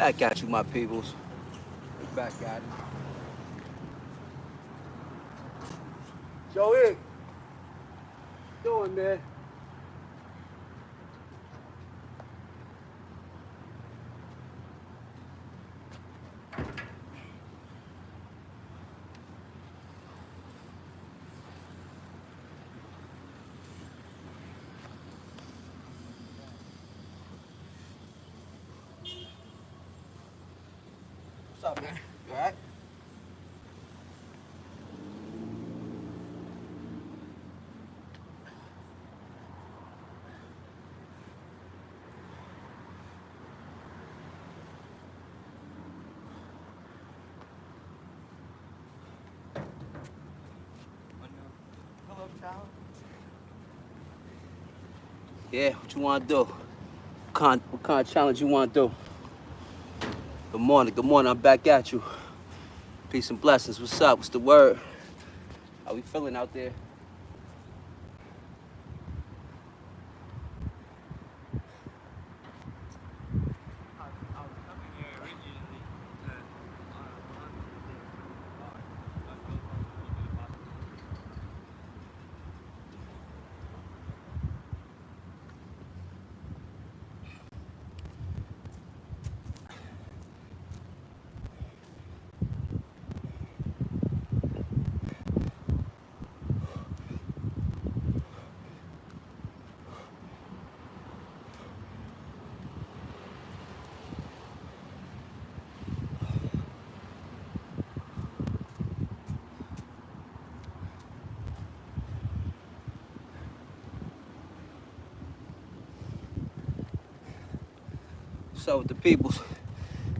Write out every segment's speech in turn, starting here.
Back at you, my peoples. Back at it. Joey, doing, man? What's up, man? You alright? Yeah, what you want to do? What kind of challenge you want to do? Good morning, I'm back at you. Peace and blessings, what's up? What's the word? How we feeling out there? What's up with the peoples?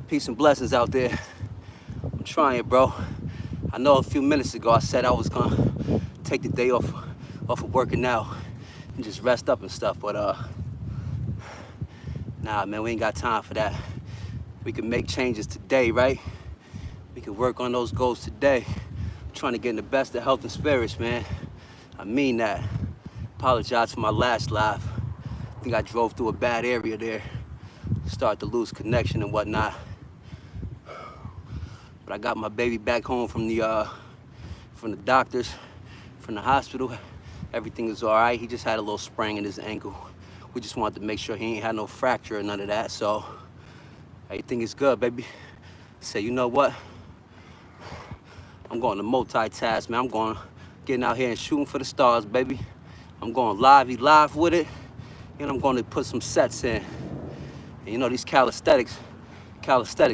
Peace and blessings out there. I'm trying, bro. I know a few minutes ago I said I was gonna take the day off of working out and just rest up and stuff, but nah, man, we ain't got time for that. We can make changes today, right? We can work on those goals today. I'm trying to get in the best of health and spirits, man. I mean that. Apologize for my last live. I think I drove through a bad area there. Started to lose connection and whatnot. But I got my baby back home from the doctors, from the hospital. Everything is all right. He just had a little sprain in his ankle. We just wanted to make sure he ain't had no fracture or none of that. So everything is good, baby. Say, you know what? I'm going to multitask, man. I'm going getting out here and shooting for the stars, baby. I'm going live with it, and I'm going to put some sets in. And you know, these calisthenics,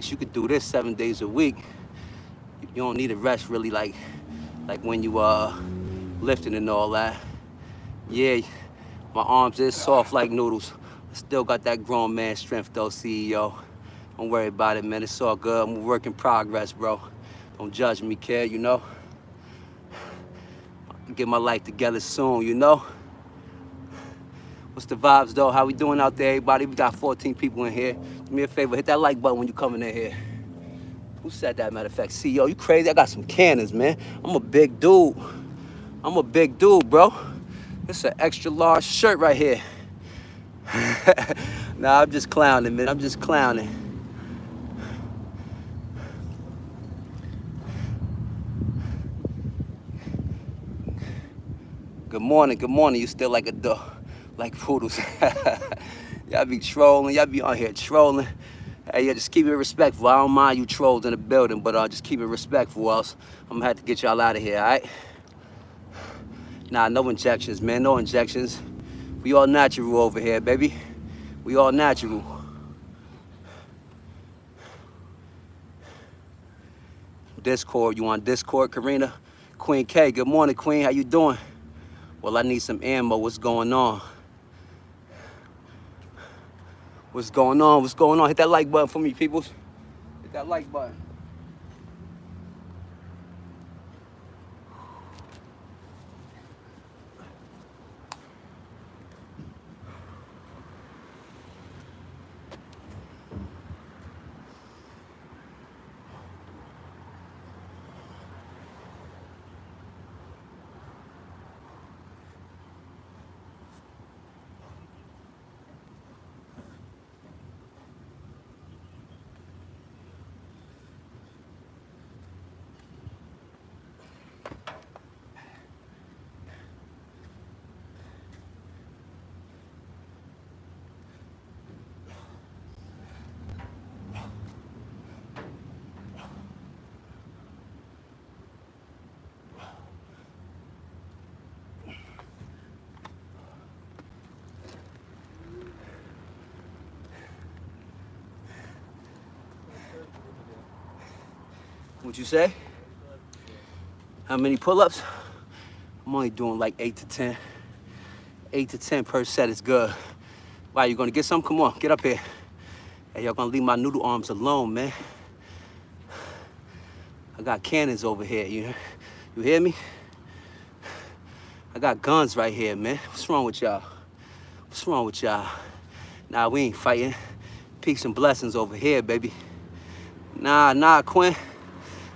you could do this 7 days a week. You don't need a rest really like when you lifting and all that. Yeah, my arms is soft like noodles. I still got that grown man strength though, CEO. Don't worry about it, man. It's all good. I'm a work in progress, bro. Don't judge me, kid, you know? I'll get my life together soon, you know? What's the vibes, though? How we doing out there, everybody? We got 14 people in here. Do me a favor, hit that like button when you coming in here. Who said that, matter of fact? CEO, you crazy? I got some cannons, man. I'm a big dude. Bro. It's an extra large shirt right here. Nah, I'm just clowning, man. I'm just clowning. Good morning. You still like a dog, like poodles. Y'all be trolling. Y'all be on here trolling. Hey, yeah, just keep it respectful. I don't mind you trolls in the building, but just keep it respectful, else I'm gonna have to get y'all out of here, all right? Nah, no injections, man. No injections. We all natural over here, baby. We all natural. Discord, you on Discord, Karina? Queen K, good morning, Queen. How you doing? Well, I need some ammo. What's going on? What's going on? Hit that like button for me, peoples. Hit that like button. What you say? How many pull-ups? I'm only doing like 8 to 10. 8 to 10 per set is good. Wow, you gonna get some? Come on, get up here. Hey, y'all gonna leave my noodle arms alone, man. I got cannons over here, you hear me? I got guns right here, man. What's wrong with y'all? What's wrong with y'all? Nah, we ain't fighting. Peace and blessings over here, baby. Nah, Quinn.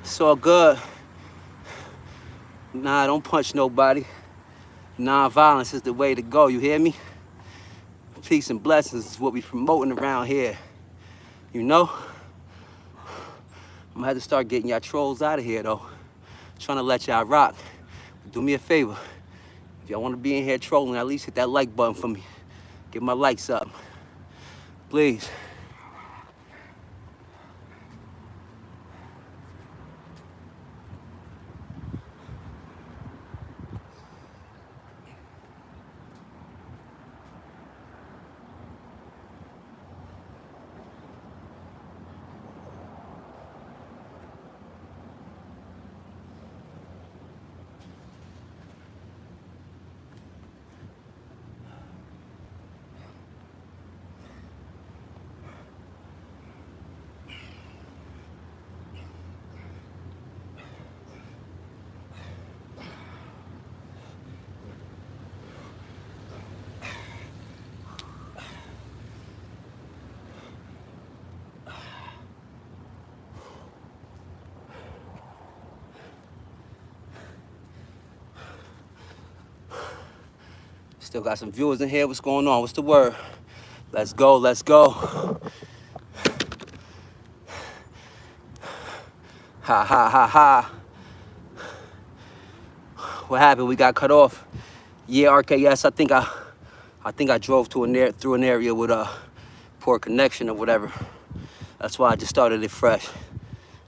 It's all good. Nah, don't punch nobody. Non-violence is the way to go, you hear me? Peace and blessings is what we promoting around here. You know? I'm gonna have to start getting y'all trolls out of here, though. Trying to let y'all rock. Do me a favor. If y'all wanna be in here trolling, at least hit that like button for me. Get my likes up. Please. Still got some viewers in here. What's going on? What's the word? Let's go, let's go. Ha, ha, ha, ha. What happened? We got cut off. Yeah, RKS, I think I drove through an area with a poor connection or whatever. That's why I just started it fresh.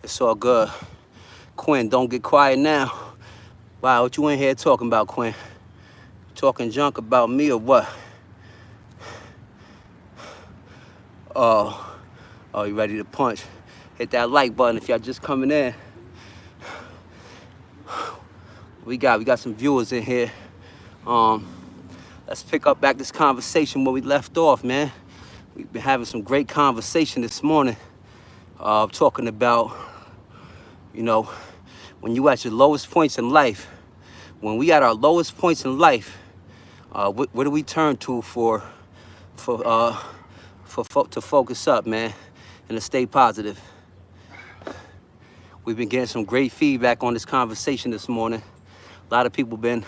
It's all good. Quinn, don't get quiet now. Wow, what you in here talking about, Quinn? Talking junk about me or what? Oh, you ready to punch? Hit that like button if y'all just coming in. We got some viewers in here. Let's pick up back this conversation where we left off, man. We've been having some great conversation this morning. Talking about, you know, when you at your lowest points in life, when we at our lowest points in life, what do we turn to to focus up, man, and to stay positive? We've been getting some great feedback on this conversation this morning. A lot of people been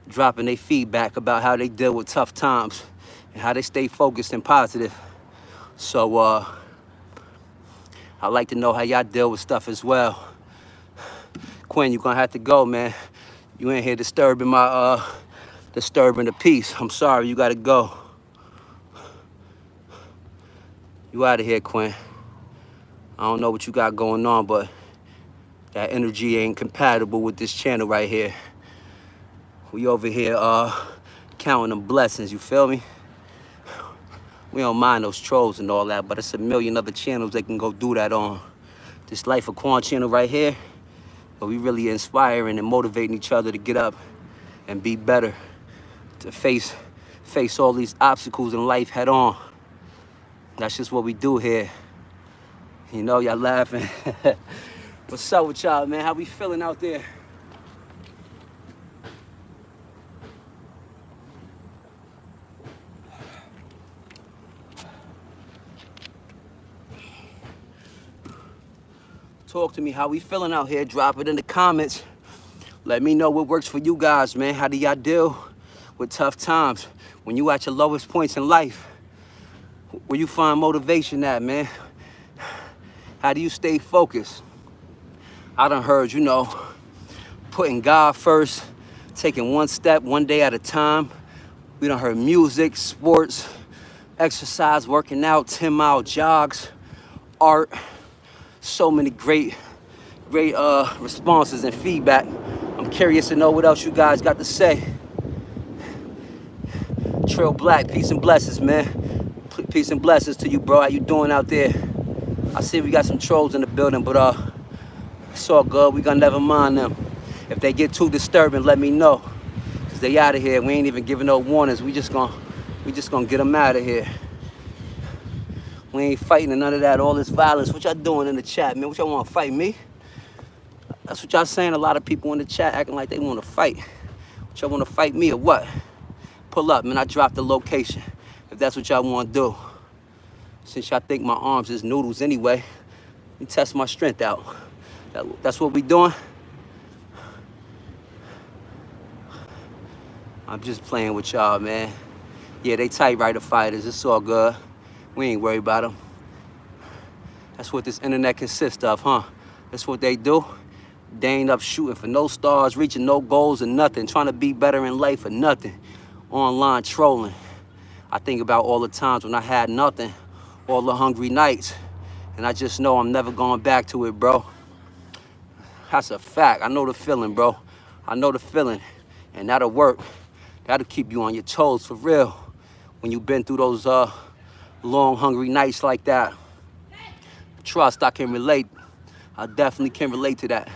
dropping their feedback about how they deal with tough times and how they stay focused and positive. So I'd like to know how y'all deal with stuff as well. Quinn, you're gonna have to go, man. You in here disturbing the peace. I'm sorry, you gotta go. You out of here, Quinn. I don't know what you got going on, but that energy ain't compatible with this channel right here. We over here counting them blessings, you feel me? We don't mind those trolls and all that, but it's a million other channels they can go do that on. This Life of Quan channel right here, but we really inspiring and motivating each other to get up and be better, to face all these obstacles in life head on. That's just what we do here. You know, y'all laughing. What's up with y'all, man? How we feeling out there? Talk to me, how we feeling out here? Drop it in the comments. Let me know what works for you guys, man. How do y'all deal with tough times? When you at your lowest points in life, where you find motivation at, man? How do you stay focused? I done heard, you know, putting God first, taking one step, one day at a time. We done heard music, sports, exercise, working out, 10-mile jogs, art. So many great responses and feedback. I'm curious to know what else you guys got to say. Trill Black, peace and blessings, man. Peace and blessings to you, bro. How you doing out there? I see we got some trolls in the building, but It's all good. We gonna never mind them. If they get too disturbing, let me know. Cause they out of here. We ain't even giving no warnings. We just gonna get them out of here. We ain't fighting and none of that, all this violence. What y'all doing in the chat, man? What y'all wanna fight me? That's what y'all saying. A lot of people in the chat acting like they wanna fight. What y'all wanna fight me or what? Pull up, man. I dropped the location. If that's what y'all wanna do. Since y'all think my arms is noodles anyway, let me test my strength out. That's what we doing. I'm just playing with y'all, man. Yeah, they typewriter fighters. It's all good. We ain't worried about them. That's what this internet consists of, huh? That's what they do. They ain't up shooting for no stars, reaching no goals or nothing, trying to be better in life or nothing. Online trolling. I think about all the times when I had nothing, all the hungry nights, and I just know I'm never going back to it, bro. That's a fact. I know the feeling, bro. I know the feeling, and that'll work. That'll keep you on your toes for real when you've been through those long, hungry nights like that. Trust, I can relate. I definitely can relate to that.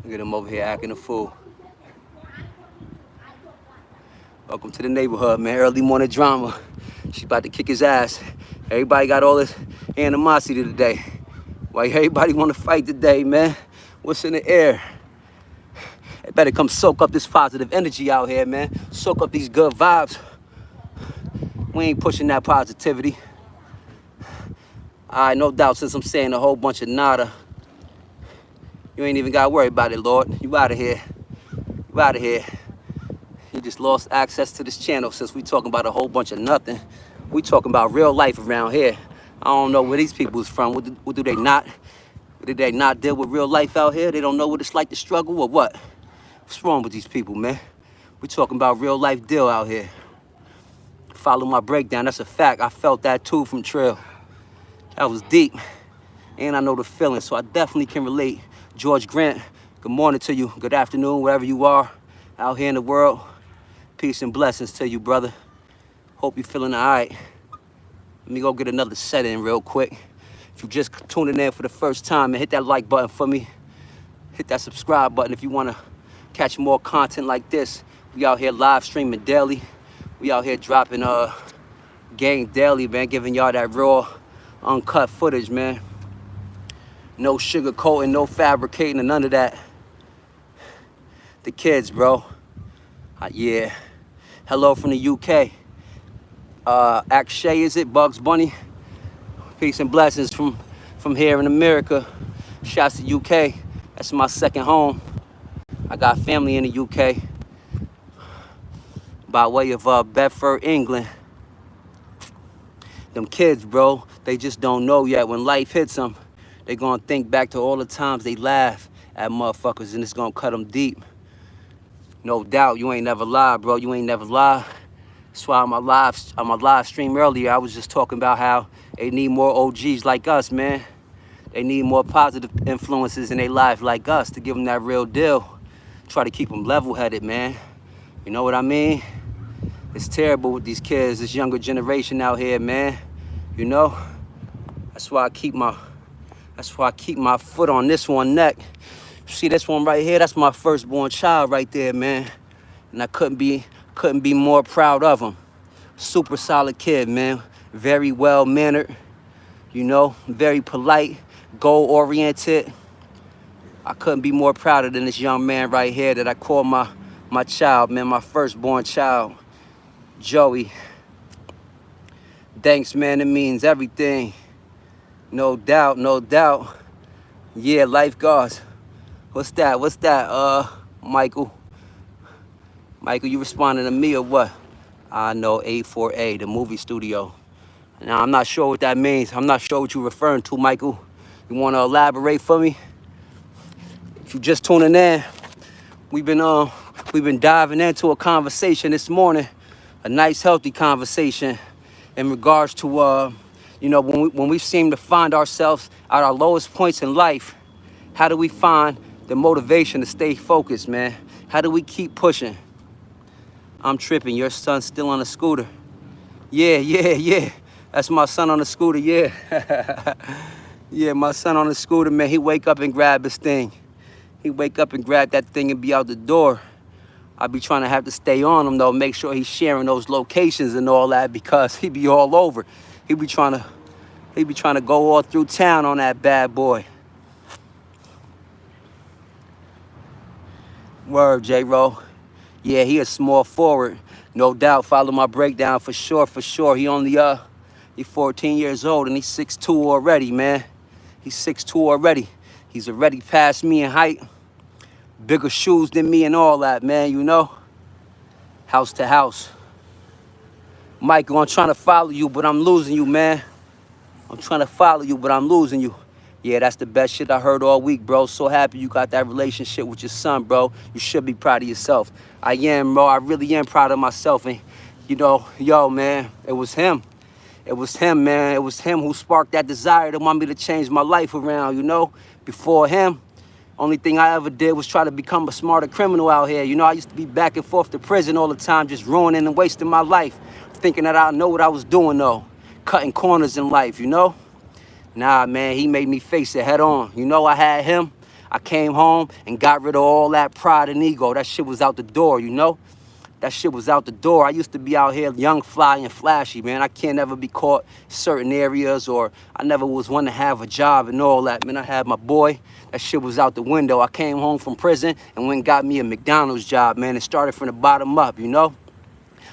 Look at him over here acting a fool. Welcome to the neighborhood, man. Early morning drama. She's about to kick his ass. Everybody got all this animosity today. Why everybody want to fight today, man? What's in the air? They better come soak up this positive energy out here, man. Soak up these good vibes. We ain't pushing that positivity. All right, no doubt, since I'm saying a whole bunch of nada, you ain't even got to worry about it, Lord. You out of here. You out of here. You just lost access to this channel since we talking about a whole bunch of nothing. We talking about real life around here. I don't know where these people's from. What do they not? Did they not deal with real life out here? They don't know what it's like to struggle or what? What's wrong with these people, man? We talking about real life deal out here. Follow my breakdown. That's a fact. I felt that too from Trill. That was deep. And I know the feeling, so I definitely can relate. George Grant, good morning to you. Good afternoon, wherever you are out here in the world. Peace and blessings to you, brother. Hope you're feeling all right. Let me go get another set in real quick. If you just tuning in for the first time, man, hit that like button for me. Hit that subscribe button if you want to catch more content like this. We out here live streaming daily. We out here dropping game daily, man, giving y'all that raw, uncut footage, man. No sugarcoating, no fabricating, and none of that. The kids, bro. Yeah. Hello from the UK. Akshay, is it? Bugs Bunny. Peace and blessings from here in America. Shouts to UK. That's my second home. I got family in the UK. By way of Bedford, England. Them kids, bro, they just don't know yet. When life hits them, they gonna think back to all the times they laugh at motherfuckers, and it's gonna cut them deep. No doubt, you ain't never lied, bro. You ain't never lied. That's why on my live stream earlier, I was just talking about how they need more OGs like us, man. They need more positive influences in their life like us to give them that real deal. Try to keep them level-headed, man. You know what I mean? It's terrible with these kids, this younger generation out here, man. You know? That's why I keep my foot on this one neck. See this one right here? That's my firstborn child right there, man. And I couldn't be more proud of him. Super solid kid, man. Very well-mannered, you know, very polite, goal-oriented. I couldn't be more prouder than this young man right here that I call my child, man, my firstborn child, Joey. Thanks, man, it means everything. No doubt, no doubt. Yeah, lifeguards. What's that, Michael? Michael, you responding to me or what? I know, A4A, the movie studio. Now, I'm not sure what that means. I'm not sure what you're referring to, Michael. You want to elaborate for me? If you're just tuning in, we've been diving into a conversation this morning, a nice, healthy conversation in regards to, you know, when we seem to find ourselves at our lowest points in life, how do we find the motivation to stay focused, man? How do we keep pushing? I'm tripping. Your son's still on a scooter. Yeah. That's my son on the scooter, yeah. Yeah, my son on the scooter, man, he wake up and grab his thing. He wake up and grab that thing and be out the door. I be trying to have to stay on him though, make sure he's sharing those locations and all that because he be all over. He be trying to go all through town on that bad boy. Word, J-Ro. Yeah, he a small forward, no doubt. Follow my breakdown for sure, for sure. He only he 14 years old and he's 6'2" already, man. He's 6'2" already. He's already past me in height. Bigger shoes than me and all that, man, you know? House to house. Michael, I'm trying to follow you, but I'm losing you, man. I'm trying to follow you, but I'm losing you. Yeah, that's the best shit I heard all week, bro. So happy you got that relationship with your son, bro. You should be proud of yourself. I am, bro. I really am proud of myself. And, you know, yo, man, it was him. It was him, man. It was him who sparked that desire to want me to change my life around, you know? Before him, only thing I ever did was try to become a smarter criminal out here. You know, I used to be back and forth to prison all the time, just ruining and wasting my life, thinking that I know what I was doing, though. Cutting corners in life, you know? Nah, man, he made me face it head on. You know, I had him. I came home and got rid of all that pride and ego. That shit was out the door, you know? That shit was out the door. I used to be out here young, fly, and flashy, man. I can't ever be caught in certain areas, or I never was one to have a job and all that, man. I had my boy. That shit was out the window. I came home from prison and went and got me a McDonald's job, man. It started from the bottom up, you know?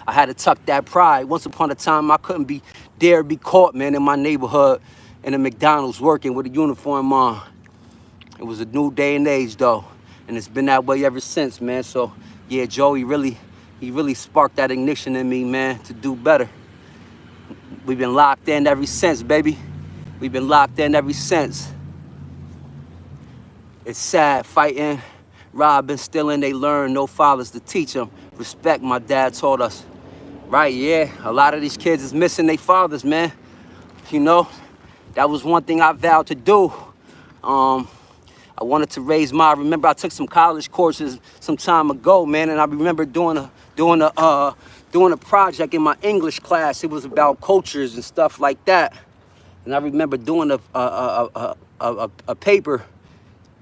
I had to tuck that pride. Once upon a time, I couldn't dare be caught, man, in my neighborhood in a McDonald's working with a uniform on. It was a new day and age, though, and it's been that way ever since, man. So, yeah, Joey he really sparked that ignition in me, man, to do better. We've been locked in ever since, baby. We've been locked in ever since. It's sad fighting, robbing, stealing. They learn, no fathers to teach them. Respect, my dad taught us. Right, yeah, a lot of these kids is missing their fathers, man. You know, that was one thing I vowed to do. I wanted to raise I remember I took some college courses some time ago, man, and I remember doing a project in my English class. It was about cultures and stuff like that. And I remember doing a paper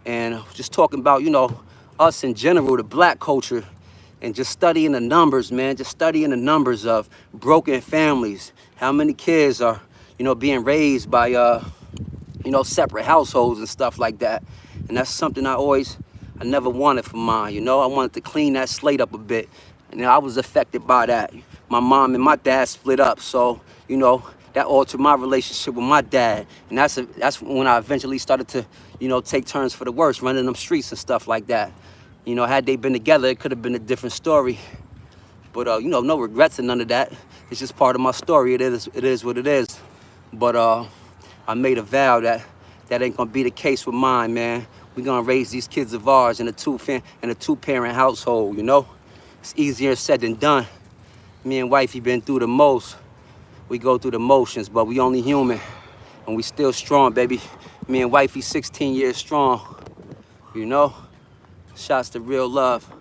and just talking about, you know, us in general, the black culture, and just studying the numbers, man, just studying the numbers of broken families. How many kids are, you know, being raised by, you know, separate households and stuff like that. And that's something I never wanted for mine, you know? I wanted to clean that slate up a bit. And I was affected by that. My mom and my dad split up, so, you know, that altered my relationship with my dad. And that's when I eventually started to, you know, take turns for the worse, running them streets and stuff like that. You know, had they been together, it could have been a different story. But, you know, no regrets and none of that. It's just part of my story. It is what it is. But I made a vow that ain't gonna be the case with mine, man. We're gonna raise these kids of ours in a two-parent household, you know? It's easier said than done. Me and wifey been through the most. We go through the motions, but we only human. And we still strong, baby. Me and wifey 16 years strong, you know? Shots to real love.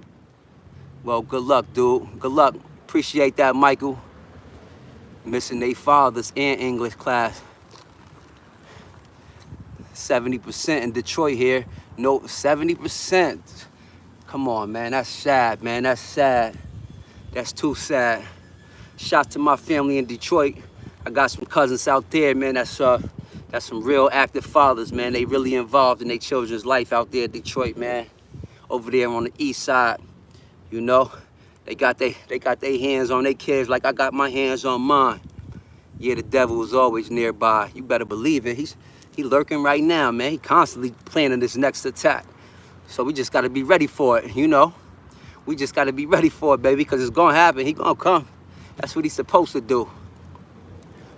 Well, good luck, dude. Good luck. Appreciate that, Michael. Missing their fathers in English class. 70% in Detroit here. No, 70%. Come on, man. That's sad, man. That's sad. That's too sad. Shout to my family in Detroit. I got some cousins out there, man. That's some real active fathers, man. They really involved in their children's life out there in Detroit, man. Over there on the east side, you know. They got their hands on their kids like I got my hands on mine. Yeah, the devil is always nearby. You better believe it. He lurking right now, man. He constantly planning this next attack. So we just got to be ready for it, you know? We just got to be ready for it, baby, because it's going to happen. He going to come. That's what he's supposed to do,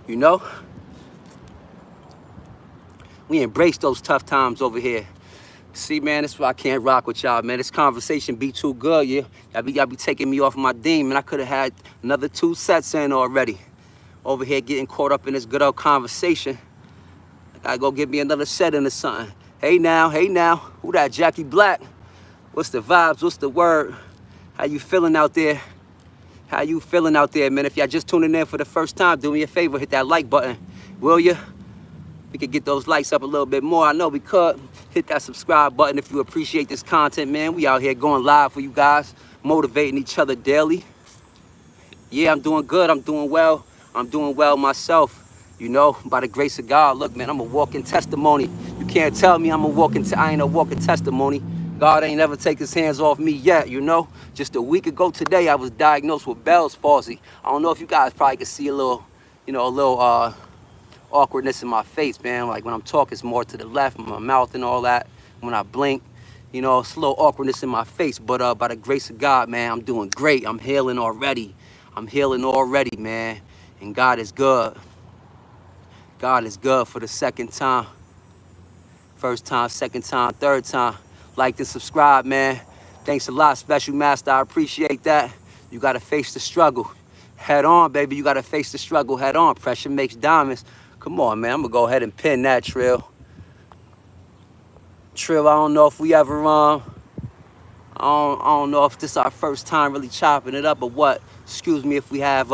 you know? We embrace those tough times over here. See, man, that's why I can't rock with y'all, man. This conversation be too good, yeah? Y'all be taking me off my demon. I could have had another 2 sets in already. Over here getting caught up in this good old conversation. I gotta go get me another set in or something. Hey now, who that, Jackie Black? What's the vibes, what's the word? How you feeling out there? How you feeling out there, man? If y'all just tuning in for the first time, do me a favor, hit that like button, will ya? we could get those likes up a little bit more. I know we could. Hit that subscribe button if you appreciate this content, man. We out here going live for you guys, motivating each other daily. Yeah, I'm doing good. I'm doing well. I'm doing well myself. You know, by the grace of God. Look, man, I'm a walking testimony. You can't tell me I ain't a walking testimony. God ain't never take his hands off me yet, you know. Just a week ago today, I was diagnosed with Bell's palsy. I don't know if you guys probably can see a little, awkwardness in my face, man. Like when I'm talking, it's more to the left, my mouth and all that. When I blink, you know, it's a little awkwardness in my face. But by the grace of God, man, I'm doing great. I'm healing already. I'm healing already, man. And God is good. God is good for the second time. First time, second time, third time. Like and subscribe, man. Thanks a lot, Special Master. I appreciate that. You got to face the struggle. Head on, baby. You got to face the struggle head on. Pressure makes diamonds. Come on, man. I'm going to go ahead and pin that, Trill. Trill, I don't know if we ever, I don't know if this is our first time really chopping it up or what. Excuse me if we have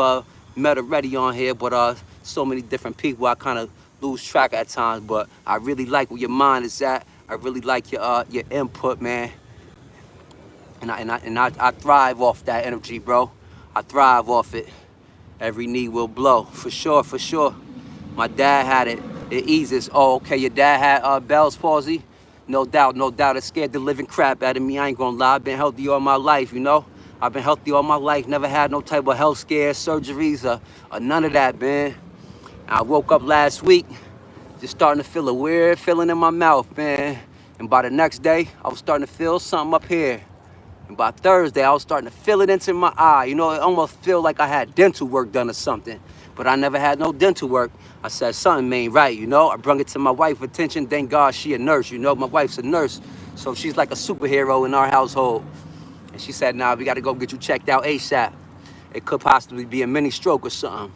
met already on here, but so many different people, I kind of lose track at times. But I really like where your mind is at. I really like your input, man. And I thrive off that energy, bro. I thrive off it. Every knee will blow, for sure, for sure. My dad had it. It eases. Oh, okay, your dad had Bell's palsy? No doubt, no doubt. It scared the living crap out of me. I ain't gonna lie. I've been healthy all my life, you know? I've been healthy all my life. Never had no type of health scares, surgeries, or none of that, man. I woke up last week just starting to feel a weird feeling in my mouth, man. And by the next day, I was starting to feel something up here. And by Thursday, I was starting to feel it into my eye. You know, it almost feel like I had dental work done or something. But I never had no dental work. I said, something ain't right, you know? I brung it to my wife's attention. Thank God she a nurse, you know? My wife's a nurse. So she's like a superhero in our household. And she said, nah, we got to go get you checked out ASAP. It could possibly be a mini stroke or something.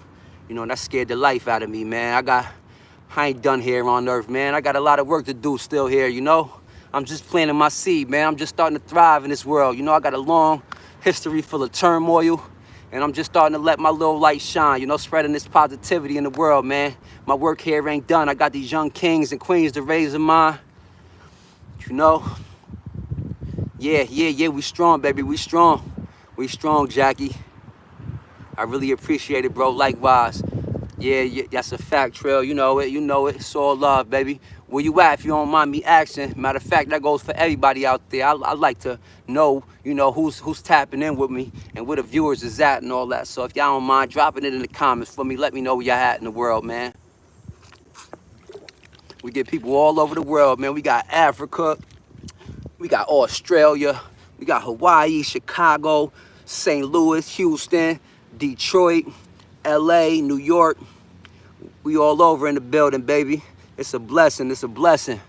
You know, and that scared the life out of me, man. I ain't done here on earth, man. I got a lot of work to do still here, you know? I'm just planting my seed, man. I'm just starting to thrive in this world. You know, I got a long history full of turmoil, and I'm just starting to let my little light shine, you know, spreading this positivity in the world, man. My work here ain't done. I got these young kings and queens to raise in mind. You know? Yeah, we strong, baby. We strong. We strong, Jackie. I really appreciate it, bro. Likewise. Yeah, that's a fact, Trill. You know it. It's all love, baby. Where you at, if you don't mind me asking? Matter of fact, that goes for everybody out there. I like to know, you know, who's tapping in with me and where the viewers is at and all that. So if y'all don't mind dropping it in the comments for me, let me know where y'all at in the world, man. We get people all over the world, man. We got Africa. We got Australia. We got Hawaii, Chicago, St. Louis, Houston, Detroit, LA, New York. We all over in the building, baby. It's a blessing. It's a blessing.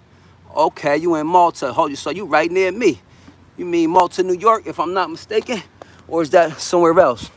Okay, you in Malta. Hold you, so you right near me. You mean Malta, New York, if I'm not mistaken? Or is that somewhere else?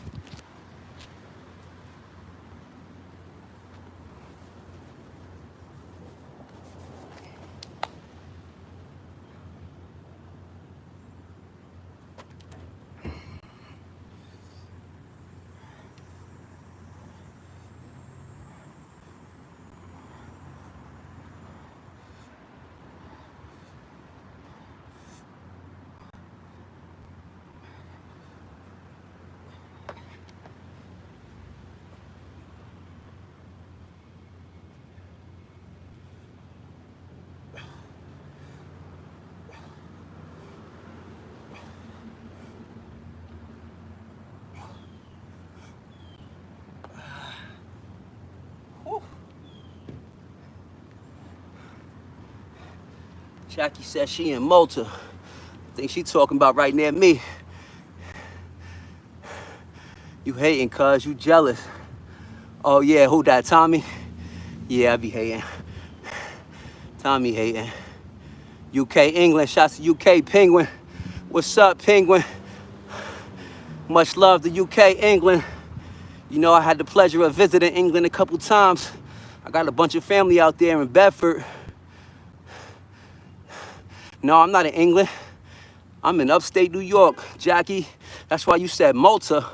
Jackie said she in Malta. I think she talking about right near me. You hating, cuz. You jealous. Oh, yeah, who that, Tommy? Yeah, I be hating. Tommy hating. UK, England. Shouts to UK, Penguin. What's up, Penguin? Much love to UK, England. You know, I had the pleasure of visiting England a couple times. I got a bunch of family out there in Bedford. No, I'm not in England. I'm in upstate New York, Jackie. That's why you said Malta.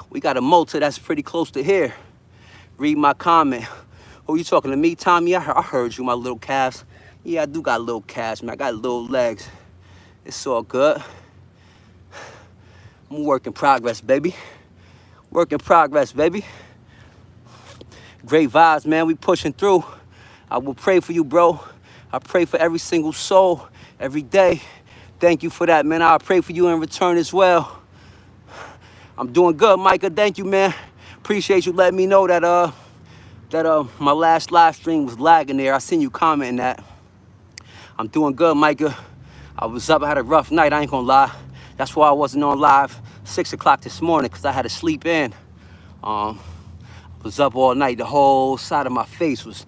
We got a Malta that's pretty close to here. Read my comment. Oh, you talking to me, Tommy? I heard you, my little calves. Yeah, I do got little calves, man. I got little legs. It's all good. I'm a work in progress, baby. Work in progress, baby. Great vibes, man. We pushing through. I will pray for you, bro. I pray for every single soul every day. Thank you for that, man. I'll pray for you in return as well. I'm doing good, Micah. Thank you, man. Appreciate you letting me know that my last live stream was lagging there. I seen you commenting that. I'm doing good, Micah. I was up, I had a rough night, I ain't gonna lie. That's why I wasn't on live 6 o'clock this morning, because I had to sleep in. I was up all night. The whole side of my face was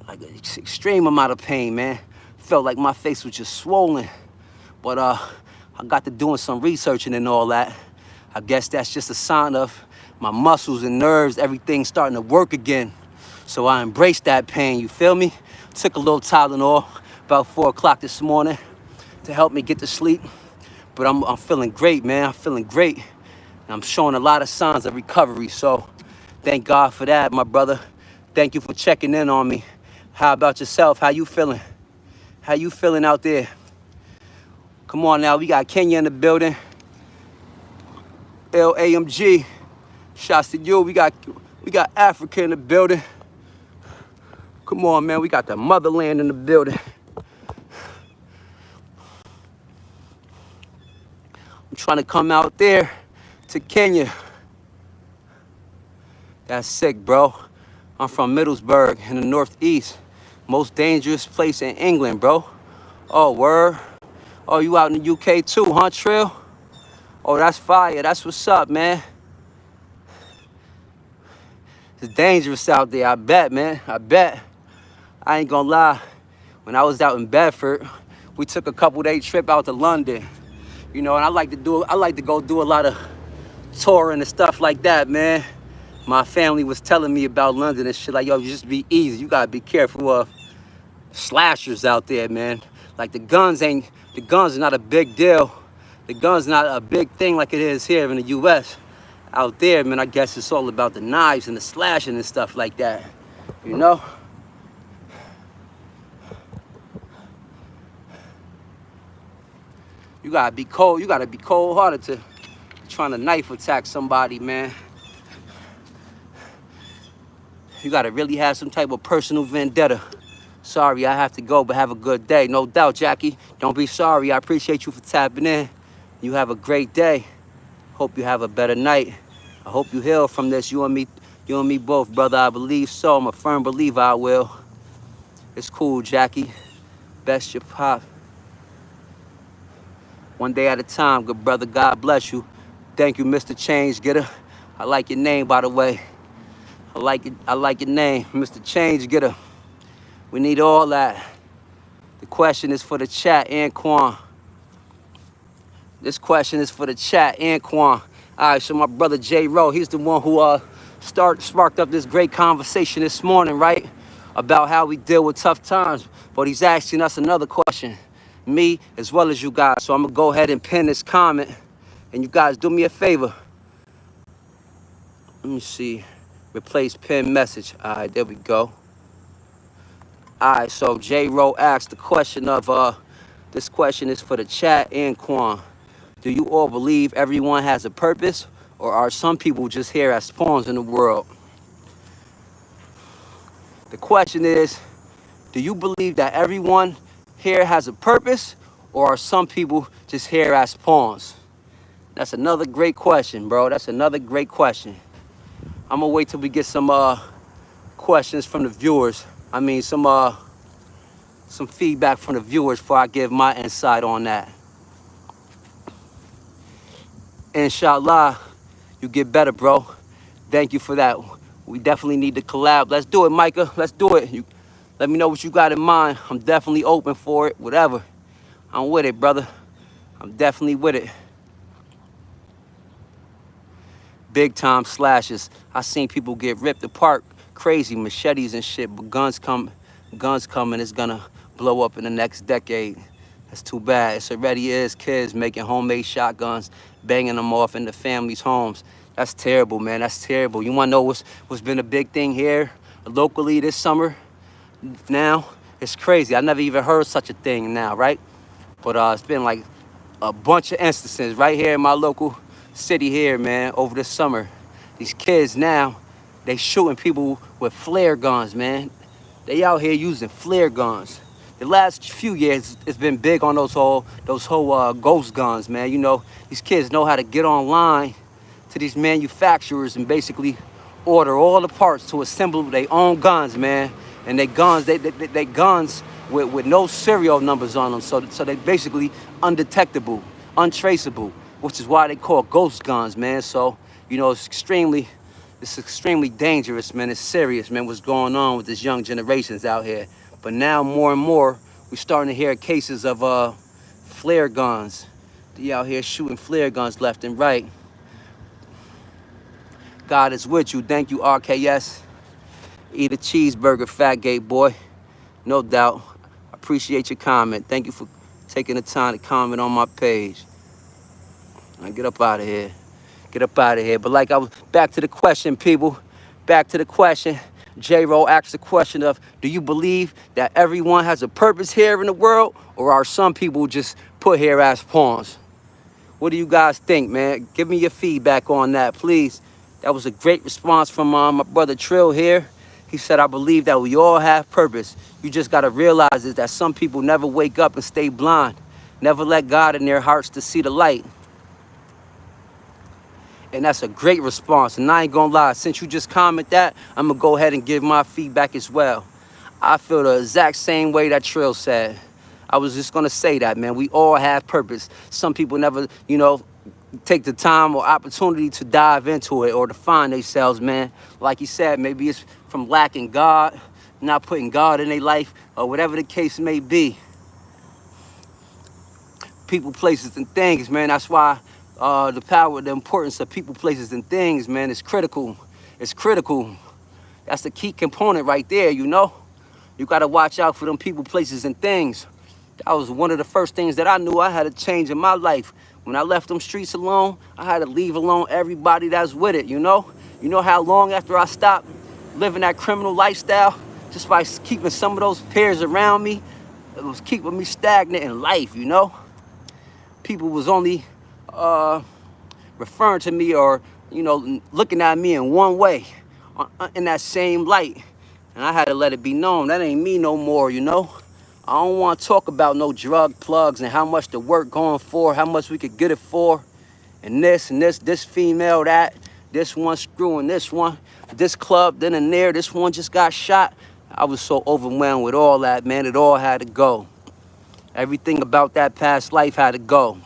like an extreme amount of pain, man. Felt like my face was just swollen. But I got to doing some researching and all that. I guess that's just a sign of my muscles and nerves, everything starting to work again. So I embraced that pain, you feel me? Took a little Tylenol about 4 o'clock this morning to help me get to sleep. But I'm feeling great, man. I'm feeling great. And I'm showing a lot of signs of recovery. So thank God for that, my brother. Thank you for checking in on me. How about yourself? How you feeling? How you feeling out there? Come on now, we got Kenya in the building. LAMG, shouts to you. We got Africa in the building. Come on, man, we got the motherland in the building. I'm trying to come out there to Kenya. That's sick, bro. I'm from Middlesbrough in the Northeast. Most dangerous place in England, bro. Oh, word. Oh, you out in the UK too, huh, Trill? Oh, that's fire. That's what's up, man. It's dangerous out there, I bet, man. I bet. I ain't gonna lie. When I was out in Bedford, we took a couple-day trip out to London. You know, and I like to go do a lot of touring and stuff like that, man. My family was telling me about London and shit, like, yo, just be easy. You gotta be careful of slashers out there, man. Like the guns are not a big deal. The gun's not a big thing like it is here in the US. Out there, man, I guess it's all about the knives and the slashing and stuff like that, you know? You gotta be cold-hearted to trying to knife attack somebody, man. You gotta really have some type of personal vendetta. Sorry, I have to go, but have a good day. No doubt, Jackie. Don't be sorry. I appreciate you for tapping in. You have a great day. Hope you have a better night. I hope you heal from this. You and me both, brother. I believe so. I'm a firm believer I will. It's cool, Jackie. Best your pop. One day at a time, good brother. God bless you. Thank you, Mr. Change Getter. I like your name, by the way. I like your name, Mr. Change Getter. We need all that. The question is for the chat, Anquan. This question is for the chat, Anquan. All right, so my brother J. Rowe, he's the one who sparked up this great conversation this morning, right? About how we deal with tough times. But he's asking us another question, me as well as you guys. So I'm gonna go ahead and pin this comment. And you guys do me a favor. Let me see. Replace pin message. All right, there we go. All right, so J. Rowe asked the question of, this question is for the chat and Quan. Do you all believe everyone has a purpose, or are some people just here as pawns in the world? The question is, do you believe that everyone here has a purpose, or are some people just here as pawns? That's another great question, bro. That's another great question. I'm gonna wait till we get some questions from the viewers. I mean, some feedback from the viewers before I give my insight on that. Inshallah, you get better, bro. Thank you for that. We definitely need to collab. Let's do it, Micah. Let's do it. You, let me know what you got in mind. I'm definitely open for it. Whatever. I'm with it, brother. I'm definitely with it. Big time slashes. I seen people get ripped apart. Crazy machetes and shit. But guns coming. It's gonna blow up in the next decade. That's too bad. It's already is kids making homemade shotguns, banging them off in the families' homes. That's terrible, man. That's terrible. You wanna know what's been a big thing here? locally this summer. Now it's crazy. I never even heard such a thing now, right? But it's been like a bunch of instances right here in my local city here, man, over the summer. These kids now, they shooting people with flare guns, man. They out here using flare guns. The last few years, it's been big on those whole ghost guns, man. You know, these kids know how to get online to these manufacturers and basically order all the parts to assemble their own guns, man. And they guns, they guns with no serial numbers on them, so they basically undetectable, untraceable, which is why they call ghost guns, man. So you know, it's extremely dangerous, man. It's serious, man, what's going on with this young generations out here. But now more and more, we're starting to hear cases of flare guns. They out here shooting flare guns left and right. God is with you. Thank you, RKS. Eat a cheeseburger, fat gay boy. No doubt. I appreciate your comment. Thank you for taking the time to comment on my page. Now get up out of here. Get up out of here. But like I was, back to the question, people. Back to the question. J-Ro asked the question of, do you believe that everyone has a purpose here in the world? Or are some people just put here as pawns? What do you guys think, man? Give me your feedback on that, please. That was a great response from my brother Trill here. He said, I believe that we all have purpose. You just got to realize is that some people never wake up and stay blind. Never let God in their hearts to see the light. And that's a great response. And I ain't gonna lie, since you just comment that, I'm gonna go ahead and give my feedback as well. I feel the exact same way that Trill said. I was just gonna say that, man. We all have purpose. Some people never, you know, take the time or opportunity to dive into it or to find themselves, man. Like he said, maybe it's from lacking God, not putting God in their life, or whatever the case may be. People, places, and things, man. That's why the power, the importance of people, places, and things, man, is critical. It's critical. That's the key component right there, you know? You gotta watch out for them people, places, and things. That was one of the first things that I knew I had to change in my life. When I left them streets alone, I had to leave alone everybody that's with it, you know? You know how long after I stopped living that criminal lifestyle, just by keeping some of those peers around me, it was keeping me stagnant in life, you know? People was only referring to me or, you know, looking at me in one way, in that same light. And I had to let it be known, that ain't me no more, you know? I don't want to talk about no drug plugs and how much the work going for, how much we could get it for, and this, this female, that, this one screwing this one, this club, then and there, this one just got shot. I was so overwhelmed with all that, man. It all had to go. Everything about that past life had to go.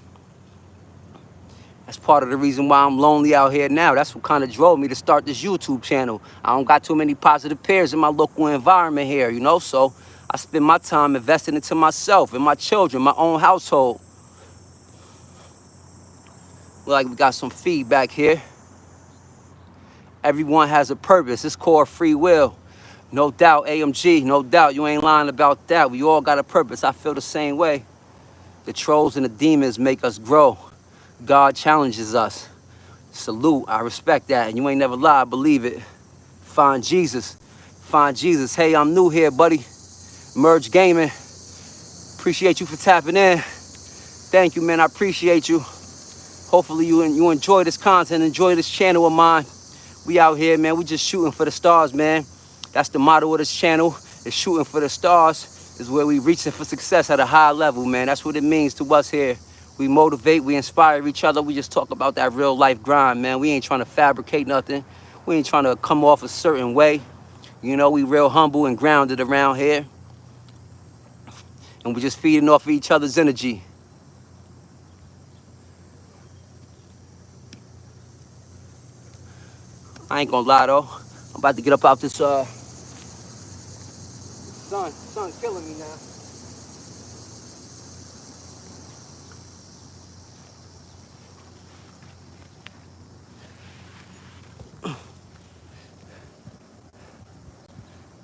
That's part of the reason why I'm lonely out here now. That's what kind of drove me to start this YouTube channel. I don't got too many positive peers in my local environment here, you know? So I spend my time investing into myself and my children, my own household. Like we got some feedback here. Everyone has a purpose. It's called free will. No doubt, AMG, no doubt. You ain't lying about that. We all got a purpose. I feel the same way. The trolls and the demons make us grow. God challenges us. Salute, I respect that. And you ain't never lied, believe it. Find Jesus. Find Jesus. Hey, I'm new here, buddy. Merge Gaming. Appreciate you for tapping in. Thank you, man. I appreciate you. Hopefully you enjoy this content, enjoy this channel of mine. We out here, man. We just shooting for the stars, man. That's the motto of this channel. Is shooting for the stars. Is where we reaching for success at a high level, man. That's what it means to us here. We motivate, we inspire each other. We just talk about that real life grind, man. We ain't trying to fabricate nothing. We ain't trying to come off a certain way. You know, we real humble and grounded around here. And we just feeding off of each other's energy. I ain't gonna lie though. I'm about to get up out this sun's killing me now.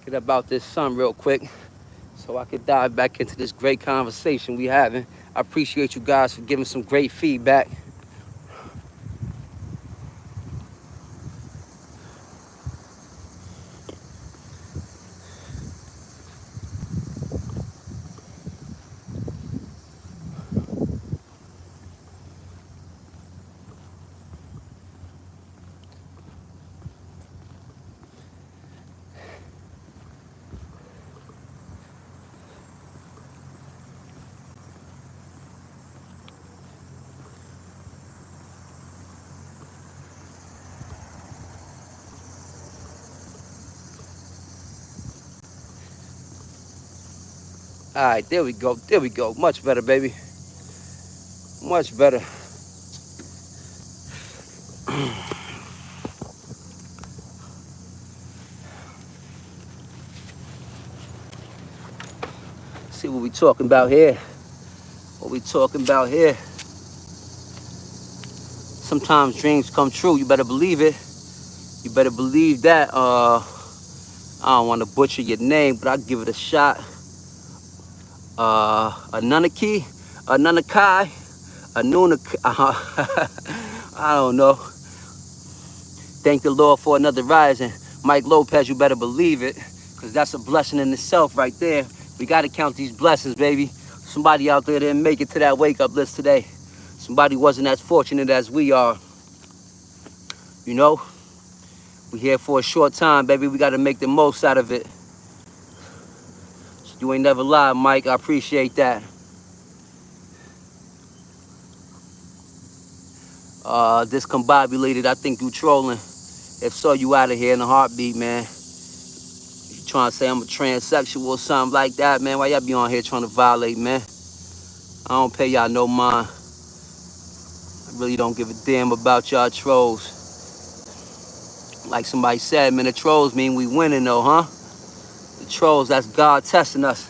Get about this sun real quick so I could dive back into this great conversation we having. I appreciate you guys for giving some great feedback. All right, there we go. There we go. Much better, baby. Much better. See what we talking about here. What we talking about here. Sometimes dreams come true. You better believe it. You better believe that. I don't want to butcher your name, but I'll give it a shot. Anunnaki, Anunnaki, I don't know. Thank the Lord for another rising. Mike Lopez, you better believe it, because that's a blessing in itself right there. We got to count these blessings, baby. Somebody out there didn't make it to that wake-up list today. Somebody wasn't as fortunate as we are. You know, we here for a short time, baby. We got to make the most out of it. You ain't never lied, Mike. I appreciate that. Discombobulated, I think you trolling. If so, you out of here in a heartbeat, man. You trying to say I'm a transsexual or something like that, man? Why y'all be on here trying to violate, man? I don't pay y'all no mind. I really don't give a damn about y'all trolls. Like somebody said, man, the trolls mean we winning though, huh? The trolls, that's God testing us.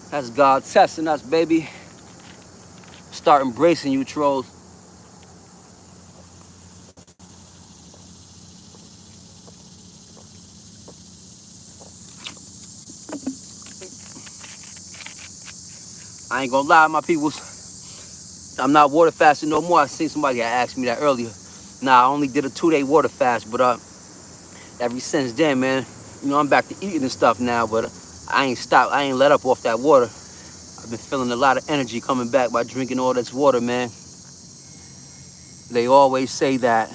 That's God testing us, baby. Start embracing you trolls. I ain't gonna lie, my peoples. I'm not water fasting no more. I seen somebody that asked me that earlier. Nah, I only did a 2-day water fast, but ever since then, man, you know, I'm back to eating and stuff now, but I ain't stopped. I ain't let up off that water. I've been feeling a lot of energy coming back by drinking all this water, man. They always say that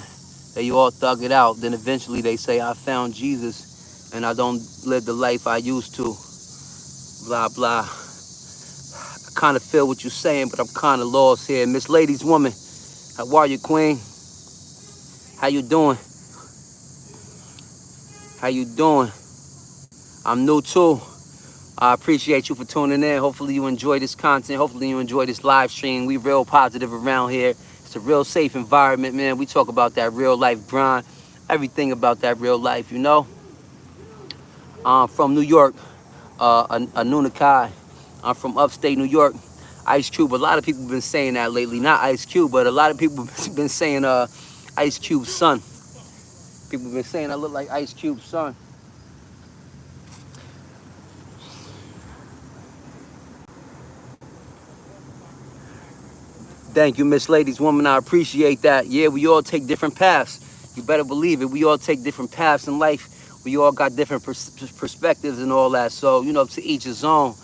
you all thug it out. Then eventually they say, I found Jesus and I don't live the life I used to. Blah, blah. I kind of feel what you're saying, but I'm kind of lost here. Miss Ladies Woman, how are you, Queen? How you doing? How you doing? I'm new too. I appreciate you for tuning in. Hopefully you enjoy this content. Hopefully you enjoy this live stream. We real positive around here. It's a real safe environment, man. We talk about that real life grind. Everything about that real life, you know? I'm from New York, Anunnaki. I'm from upstate New York. Ice Cube. A lot of people have been saying that lately. Not Ice Cube, but a lot of people have been saying Ice Cube's son. People have been saying I look like Ice Cube's son. Thank you, Miss Ladies Woman. I appreciate that. Yeah, we all take different paths. You better believe it. We all take different paths in life. We all got different perspectives and all that. So, you know, to each his own.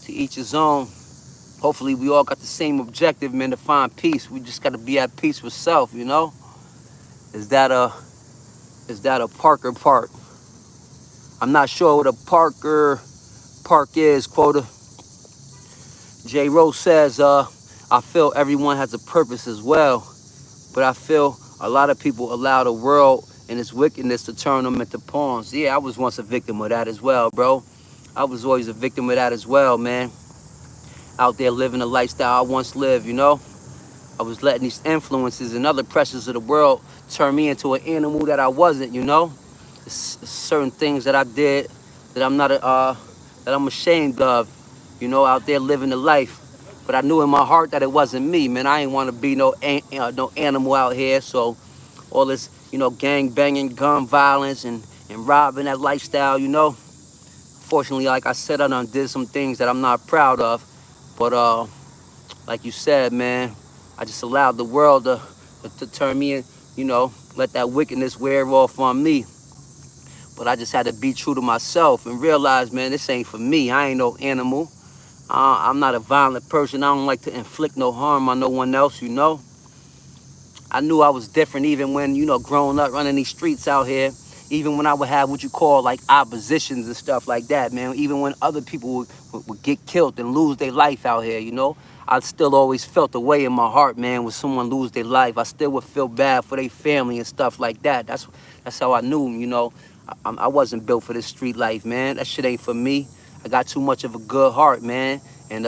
To each his own. Hopefully, we all got the same objective, man, to find peace. We just got to be at peace with self, you know? Is that a Parker Park? I'm not sure what a Parker Park is, quota. J. Rose says, I feel everyone has a purpose as well, but I feel a lot of people allow the world and its wickedness to turn them into pawns. Yeah, I was once a victim of that as well, bro. I was always a victim of that as well, man. Out there living the lifestyle I once lived, you know? I was letting these influences and other pressures of the world turn me into an animal that I wasn't, you know? Certain things that I did that I'm not, that I'm ashamed of, you know, out there living the life. But I knew in my heart that it wasn't me, man. I ain't want to be no animal out here. So all this, you know, gang banging, gun violence, and robbing, that lifestyle, you know. Fortunately, like I said, I done did some things that I'm not proud of. But like you said, man, I just allowed the world to turn me in, you know, let that wickedness wear off on me. But I just had to be true to myself and realize, man, this ain't for me. I ain't no animal. I'm not a violent person. I don't like to inflict no harm on no one else, you know. I knew I was different even when, you know, growing up, running these streets out here. Even when I would have what you call like oppositions and stuff like that, man. Even when other people would get killed and lose their life out here, you know. I still always felt the way in my heart, man, when someone lose their life. I still would feel bad for their family and stuff like that. That's how I knew, you know. I wasn't built for this street life, man. That shit ain't for me. I got too much of a good heart, man. And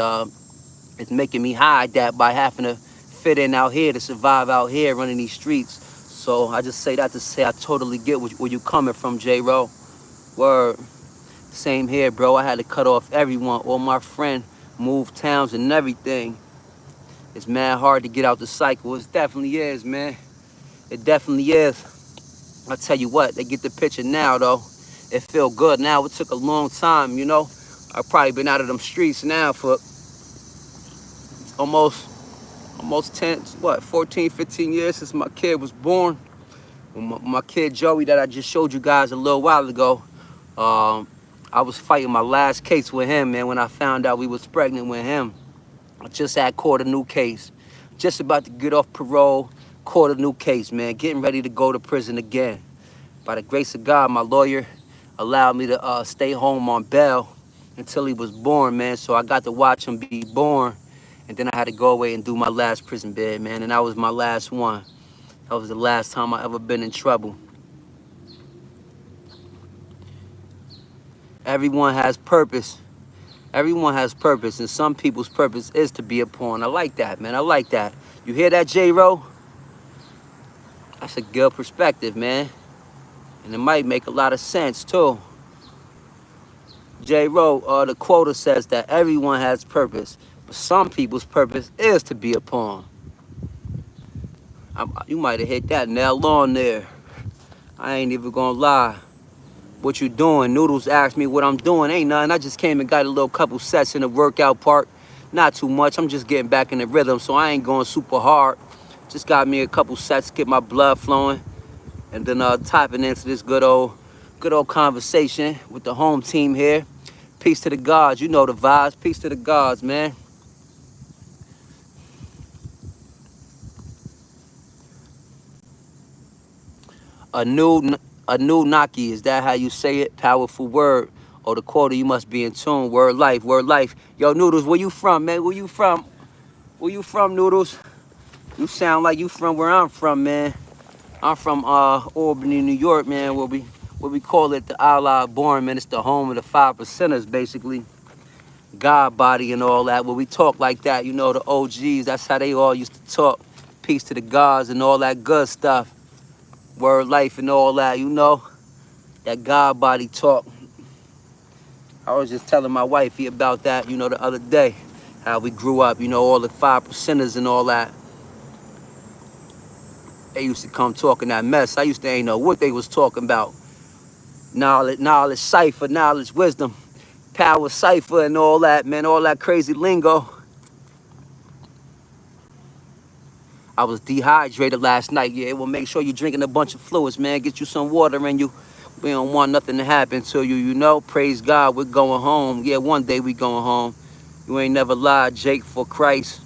it's making me hide that by having to fit in out here to survive out here running these streets. So I just say that to say I totally get where you coming from, J-Ro. Word. Same here, bro. I had to cut off everyone, all my friends, move towns and everything. It's mad hard to get out the cycle. It definitely is, man. It definitely is. I tell you what, they get the picture now, though. It feel good now. It took a long time, you know. I've probably been out of them streets now for almost 10, 14, 15 years since my kid was born. When my kid Joey that I just showed you guys a little while ago, I was fighting my last case with him, man, when I found out we was pregnant with him. I just had caught a new case. Just about to get off parole, caught a new case, man. Getting ready to go to prison again. By the grace of God, my lawyer allowed me to stay home on bail until he was born, man. So I got to watch him be born. And then I had to go away and do my last prison bid, man. And that was my last one. That was the last time I ever been in trouble. Everyone has purpose. Everyone has purpose, and some people's purpose is to be a pawn. I like that, man. I like that. You hear that, J-Ro? That's a good perspective, man. And it might make a lot of sense, too. J-Ro, the quota says that everyone has purpose, but some people's purpose is to be a pawn. You might have hit that nail on there. I ain't even gonna lie. What you doing? Noodles asked me what I'm doing. Ain't nothing. I just came and got a little couple sets in the workout part. Not too much. I'm just getting back in the rhythm, so I ain't going super hard. Just got me a couple sets, get my blood flowing, and then typing into this good old conversation with the home team here. Peace to the gods. You know the vibes. Peace to the gods, man. Anunnaki, is that how you say it? Powerful word. Or the quota, you must be in tune. Word life, word life. Yo, Noodles, where you from, man? Where you from? Where you from, Noodles? You sound like you from where I'm from, man. I'm from Albany, New York, man, where we call it the Allah born, man. It's the home of the 5%ers, basically. God body and all that. Where we talk like that, you know, the OGs, that's how they all used to talk. Peace to the gods and all that good stuff. Word life and all that, you know, that God body talk. I was just telling my wifey about that, you know, the other day, how we grew up, you know, all the 5%ers and all that. They used to come talking that mess. I used to ain't know what they was talking about. Knowledge, cipher, knowledge, wisdom, power, cipher, and all that, man, all that crazy lingo. I was dehydrated last night. Yeah, well, make sure you're drinking a bunch of fluids, man. Get you some water in you. We don't want nothing to happen to you, you know. Praise God, we're going home. Yeah, one day we going home. You ain't never lied, Jake, for Christ.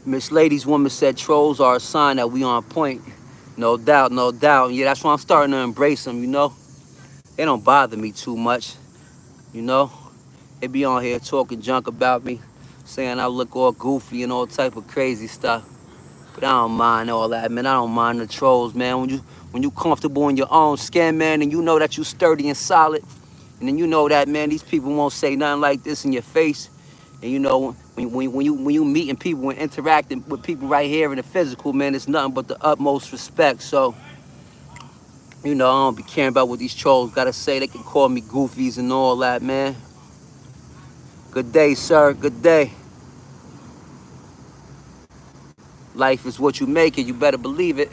Miss Ladies Woman said trolls are a sign that we on point. No doubt, no doubt. Yeah, that's why I'm starting to embrace them, you know. They don't bother me too much, you know. They be on here talking junk about me, saying I look all goofy and all type of crazy stuff. But I don't mind all that, man. I don't mind the trolls, man. When you comfortable in your own skin, man, and you know that you sturdy and solid, and then you know that, man, these people won't say nothing like this in your face. And you know, when you meeting people and interacting with people right here in the physical, man, it's nothing but the utmost respect. So, you know, I don't be caring about what these trolls gotta say. They can call me goofies and all that, man. Good day, sir. Good day. Life is what you make it. You better believe it.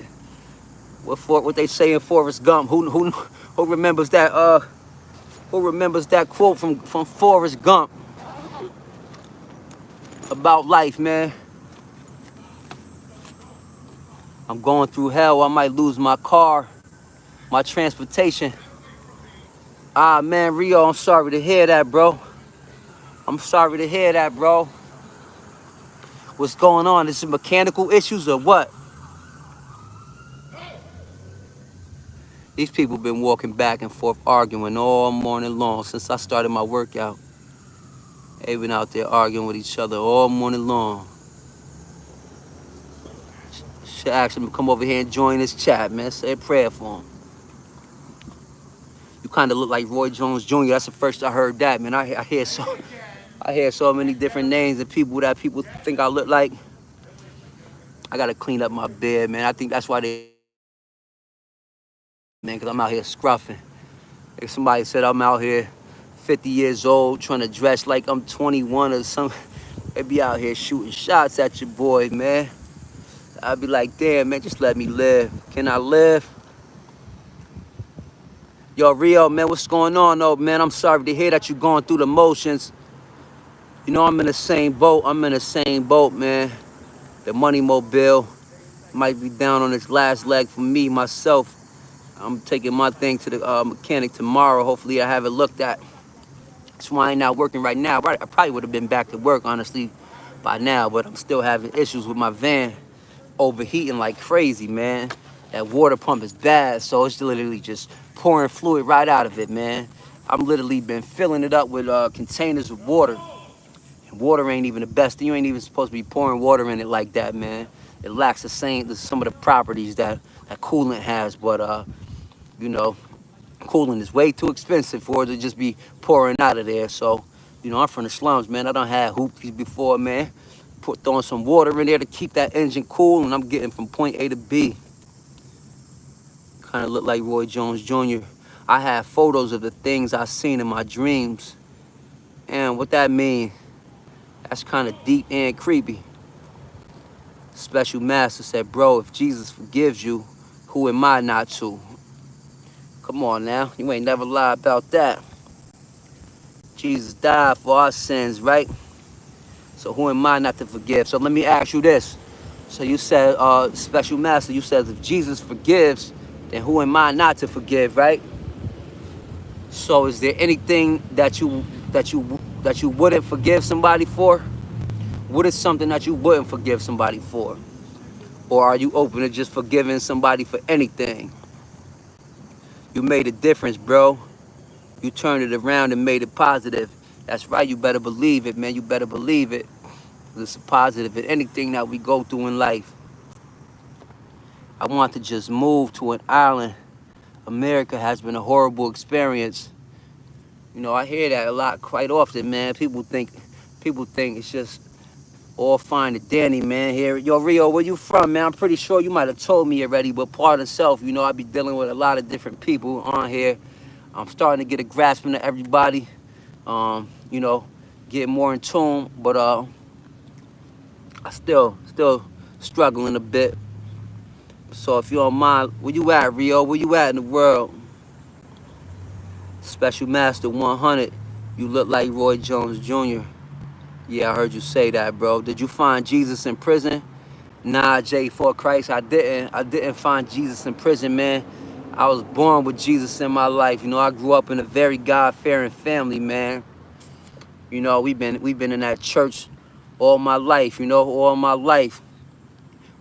What they say in Forrest Gump? Who remembers that? Who remembers that quote from Forrest Gump about life, man? I'm going through hell. I might lose my car, my transportation. Ah, man, Rio, I'm sorry to hear that, bro. I'm sorry to hear that, bro. What's going on? Is it mechanical issues or what? These people been walking back and forth arguing all morning long since I started my workout. They've been out there arguing with each other all morning long. Should ask them to come over here and join this chat, man. Say a prayer for them. kind of look like Roy Jones Jr. That's the first I heard that, man. I hear so many different names and people that people think I look like. I gotta clean up my bed, man. I think that's why they, man, because I'm out here scruffing. If somebody said I'm out here 50 years old trying to dress like I'm 21 or something, they be out here shooting shots at your boy, man. I'd be like, damn, man, just let me live. Can I live? Yo, Rio, man, what's going on, though, man? I'm sorry to hear that you're going through the motions. You know, I'm in the same boat. Man. The money mobile might be down on its last leg for me, myself. I'm taking my thing to the mechanic tomorrow. Hopefully I have it looked at. That's why I ain't not working right now. I probably would have been back to work, honestly, by now, but I'm still having issues with my van overheating like crazy, man. That water pump is bad, so it's literally just pouring fluid right out of it, man. I'm literally been filling it up with containers of water. And water ain't even the best. You ain't even supposed to be pouring water in it like that, man. It lacks some of the properties that coolant has, but you know, coolant is way too expensive for it to just be pouring out of there. So, you know, I'm from the slums, man. I done had hoopies before, man. Throwing some water in there to keep that engine cool, and I'm getting from point A to B. Kind of look like Roy Jones Jr. I have photos of the things I seen in my dreams. And what that mean, that's kind of deep and creepy. Special Master said, bro, if Jesus forgives you, who am I not to? Come on now, you ain't never lied about that. Jesus died for our sins, right? So who am I not to forgive? So let me ask you this. So you said, Special Master, you said if Jesus forgives, then who am I not to forgive, right? So is there anything that you wouldn't forgive somebody for? What is something that you wouldn't forgive somebody for? Or are you open to just forgiving somebody for anything? You made a difference, bro. You turned it around and made it positive. That's right, you better believe it, man. You better believe it. It's a positive in anything that we go through in life. I want to just move to an island. America has been a horrible experience. You know, I hear that a lot quite often, man. People think it's just all fine and dandy, man. Here, yo, Rio, where you from, man? I'm pretty sure you might have told me already, but part of self, you know, I be dealing with a lot of different people on here. I'm starting to get a grasp into everybody. You know, get more in tune, but I still struggling a bit. So if you don't mind, where you at, Rio? Where you at in the world? Special Master 100, you look like Roy Jones Jr. Yeah, I heard you say that, bro. Did you find Jesus in prison? Nah, Jay, for Christ, I didn't find Jesus in prison, man. I was born with Jesus in my life. You know, I grew up in a very God-fearing family, man. You know, we've been in that church all my life, you know, all my life.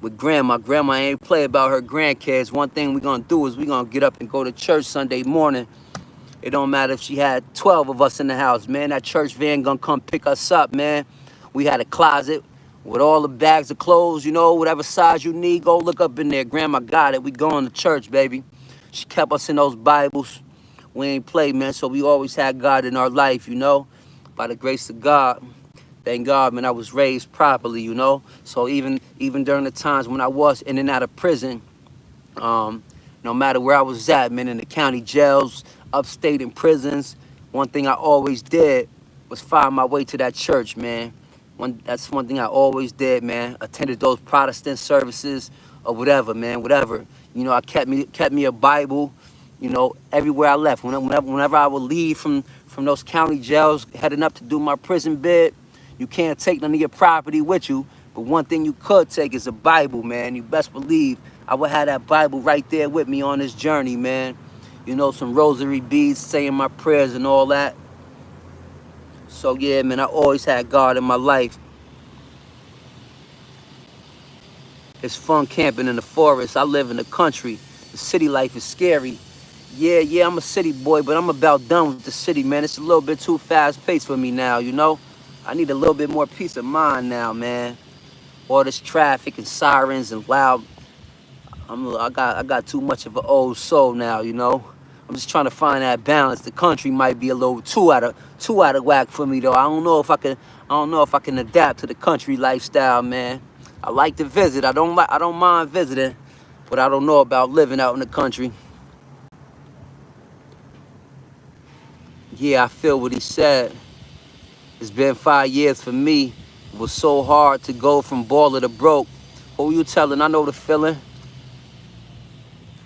With grandma. Grandma ain't play about her grandkids. One thing we gonna do is we gonna get up and go to church Sunday morning. It don't matter if she had 12 of us in the house, man. That church van gonna come pick us up, man. We had a closet with all the bags of clothes, you know, whatever size you need, go look up in there. Grandma got it. We going to church, baby. She kept us in those Bibles. We ain't play, man, so we always had God in our life, you know. By the grace of God, thank God, man, I was raised properly, you know. So even during the times when I was in and out of prison, no matter where I was at, man, in the county jails, upstate in prisons, one thing I always did was find my way to that church, man. That's one thing I always did, man. Attended those Protestant services or whatever, man, whatever. You know, I kept me a Bible, you know, everywhere I left. Whenever I would leave from those county jails, heading up to do my prison bid, you can't take none of your property with you, but one thing you could take is a Bible, man. You best believe I would have that Bible right there with me on this journey, man. You know, some rosary beads, saying my prayers and all that. So yeah, man, I always had God in my life. It's fun camping in the forest. I live in the country. The city life is scary. Yeah, I'm a city boy, but I'm about done with the city, man. It's a little bit too fast-paced for me now, you know? I need a little bit more peace of mind now, man. All this traffic and sirens and loud. I got too much of an old soul now, you know? I'm just trying to find that balance. The country might be a little too out of whack for me though. I don't know if I can adapt to the country lifestyle, man. I like to visit. I don't mind visiting, but I don't know about living out in the country. Yeah, I feel what he said. It's been 5 years for me. It was so hard to go from baller to broke. Who you telling? I know the feeling.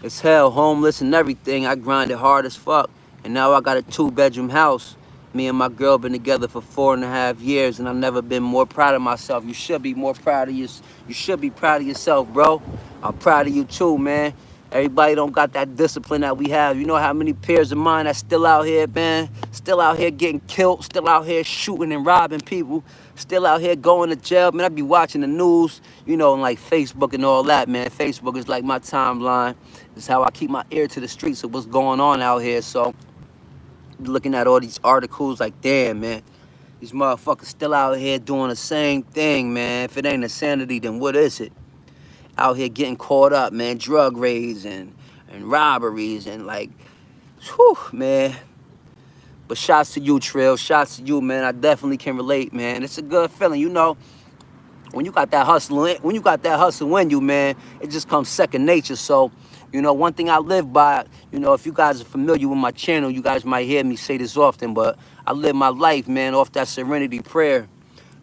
It's hell, homeless and everything. I grinded hard as fuck. And now I got a 2-bedroom house. Me and my girl been together for 4.5 years, and I've never been more proud of myself. You should be more proud of you should be proud of yourself, bro. I'm proud of you too, man. Everybody don't got that discipline that we have. You know how many peers of mine that's still out here, man? Still out here getting killed, still out here shooting and robbing people, still out here going to jail. Man, I be watching the news, on like Facebook and all that, man. Facebook is like my timeline. It's how I keep my ear to the streets of what's going on out here. So looking at all these articles like, damn, man, these motherfuckers still out here doing the same thing, man. If it ain't insanity, then what is it? Out here getting caught up, man. Drug raids and robberies and like, whew, man. But shots to you, Trill. Shots to you, man. I definitely can relate, man. It's a good feeling, when you got that hustle in you, man, it just comes second nature. So, one thing I live by, if you guys are familiar with my channel, you guys might hear me say this often, but I live my life, man, off that serenity prayer.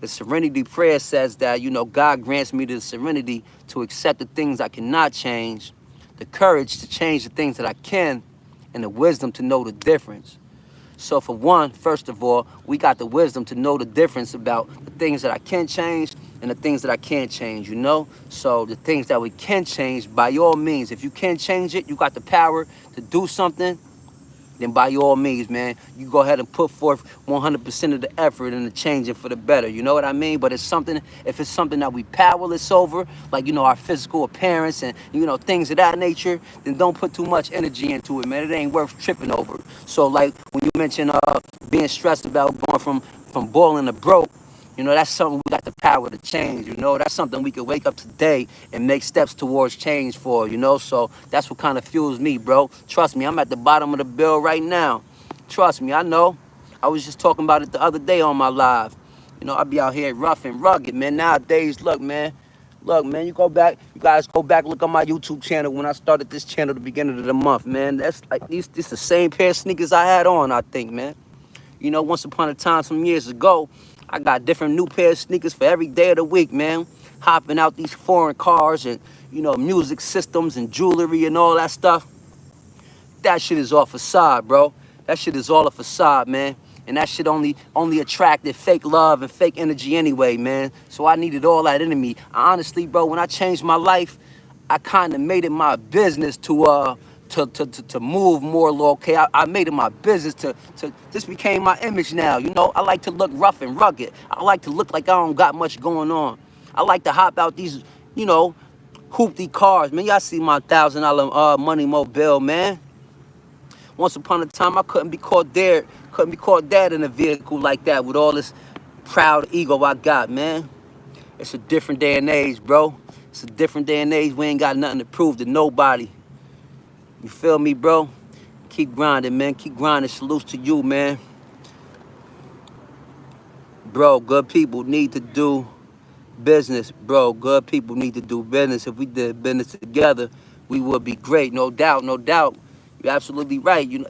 The serenity prayer says that, God grants me the serenity to accept the things I cannot change, the courage to change the things that I can, and the wisdom to know the difference. So for one, first of all, we got the wisdom to know the difference about the things that I can change and the things that I can't change, So the things that we can change, by all means, if you can change it, you got the power to do something, then by all means, man, you go ahead and put forth 100% of the effort and the change it for the better. You know what I mean? But if it's something that we powerless over, like, our physical appearance and, things of that nature, then don't put too much energy into it, man. It ain't worth tripping over. So, like, when you mention being stressed about going from balling to broke, that's something we got the power to change, That's something we could wake up today and make steps towards change for, So that's what kind of fuels me, bro. Trust me, I'm at the bottom of the bill right now. Trust me, I know. I was just talking about it the other day on my live. I be out here rough and rugged, man. Nowadays, look, man, you guys go back, look on my YouTube channel when I started this channel at the beginning of the month, man. That's like, this the same pair of sneakers I had on, I think, man. Once upon a time, some years ago, I got different new pair of sneakers for every day of the week, man. Hopping out these foreign cars and, music systems and jewelry and all that stuff. That shit is all facade, bro. That shit is all a facade, man. And that shit only attracted fake love and fake energy anyway, man. So I needed all that in me. Honestly, bro, when I changed my life, I kind of made it my business to move more low-key. I made it my business to this became my image now. I like to look rough and rugged. I like to look like I don't got much going on. I like to hop out these, hoopty cars. Man, y'all see my $1,000 money mobile, man. Once upon a time, I couldn't be caught dead in a vehicle like that with all this proud ego I got, man. It's a different day and age, bro. It's a different day and age. We ain't got nothing to prove to nobody. You feel me, bro? Keep grinding, man. Keep grinding. Salutes to you, man. Bro, good people need to do business. Bro, good people need to do business. If we did business together, we would be great. No doubt, no doubt. You're absolutely right. And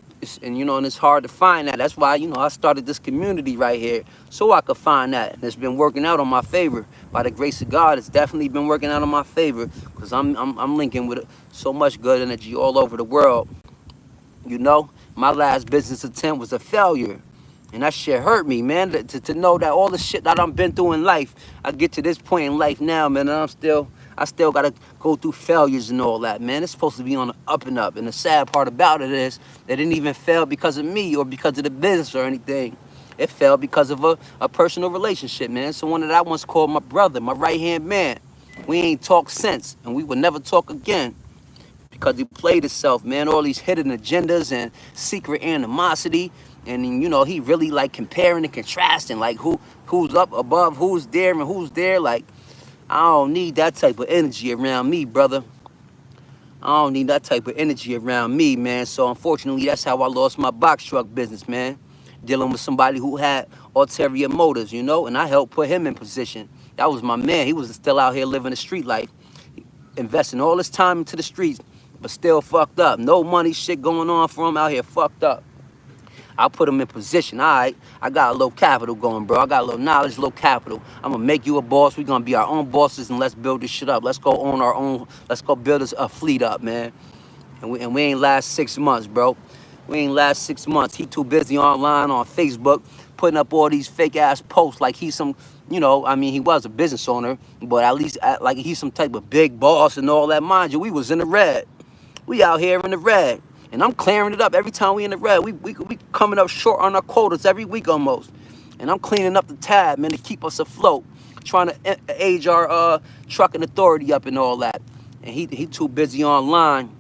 it's hard to find that. That's why, I started this community right here so I could find that. And it's been working out on my favor. By the grace of God, it's definitely been working out on my favor because I'm linking with so much good energy all over the world. My last business attempt was a failure. And that shit hurt me, man, to know that all the shit that I've been through in life, I get to this point in life now, man, and I still got to go through failures and all that, man. It's supposed to be on the up and up. And the sad part about it is they didn't even fail because of me or because of the business or anything. It fell because of a personal relationship, man. Someone that I once called my brother, my right-hand man. We ain't talked since, and we would never talk again because he played himself, man. All these hidden agendas and secret animosity. And, he really, like, comparing and contrasting, like, who's up above, who's there, and who's there. Like, I don't need that type of energy around me, brother. I don't need that type of energy around me, man. So unfortunately, that's how I lost my box truck business, man. Dealing with somebody who had ulterior motives, you know, and I helped put him in position. That was my man. He was still out here living the street life, investing all his time into the streets, but still fucked up. No money shit going on for him out here, fucked up. I'll put him in position. All right, I got a little capital going, bro. I got a little knowledge, little capital. I'm gonna make you a boss. We're gonna be our own bosses, and let's build this shit up. Let's go own our own. Let's go build us a fleet up, man. And we ain't last 6 months, bro. We ain't last 6 months. He too busy online on Facebook, putting up all these fake ass posts like he's some, you know, I mean, he was a business owner, but at least like he's some type of big boss and all that. Mind you, we was in the red. We out here in the red. And I'm clearing it up every time we in the red. We coming up short on our quotas every week almost. And I'm cleaning up the tab, man, to keep us afloat. Trying to age our trucking authority up and all that. And he too busy online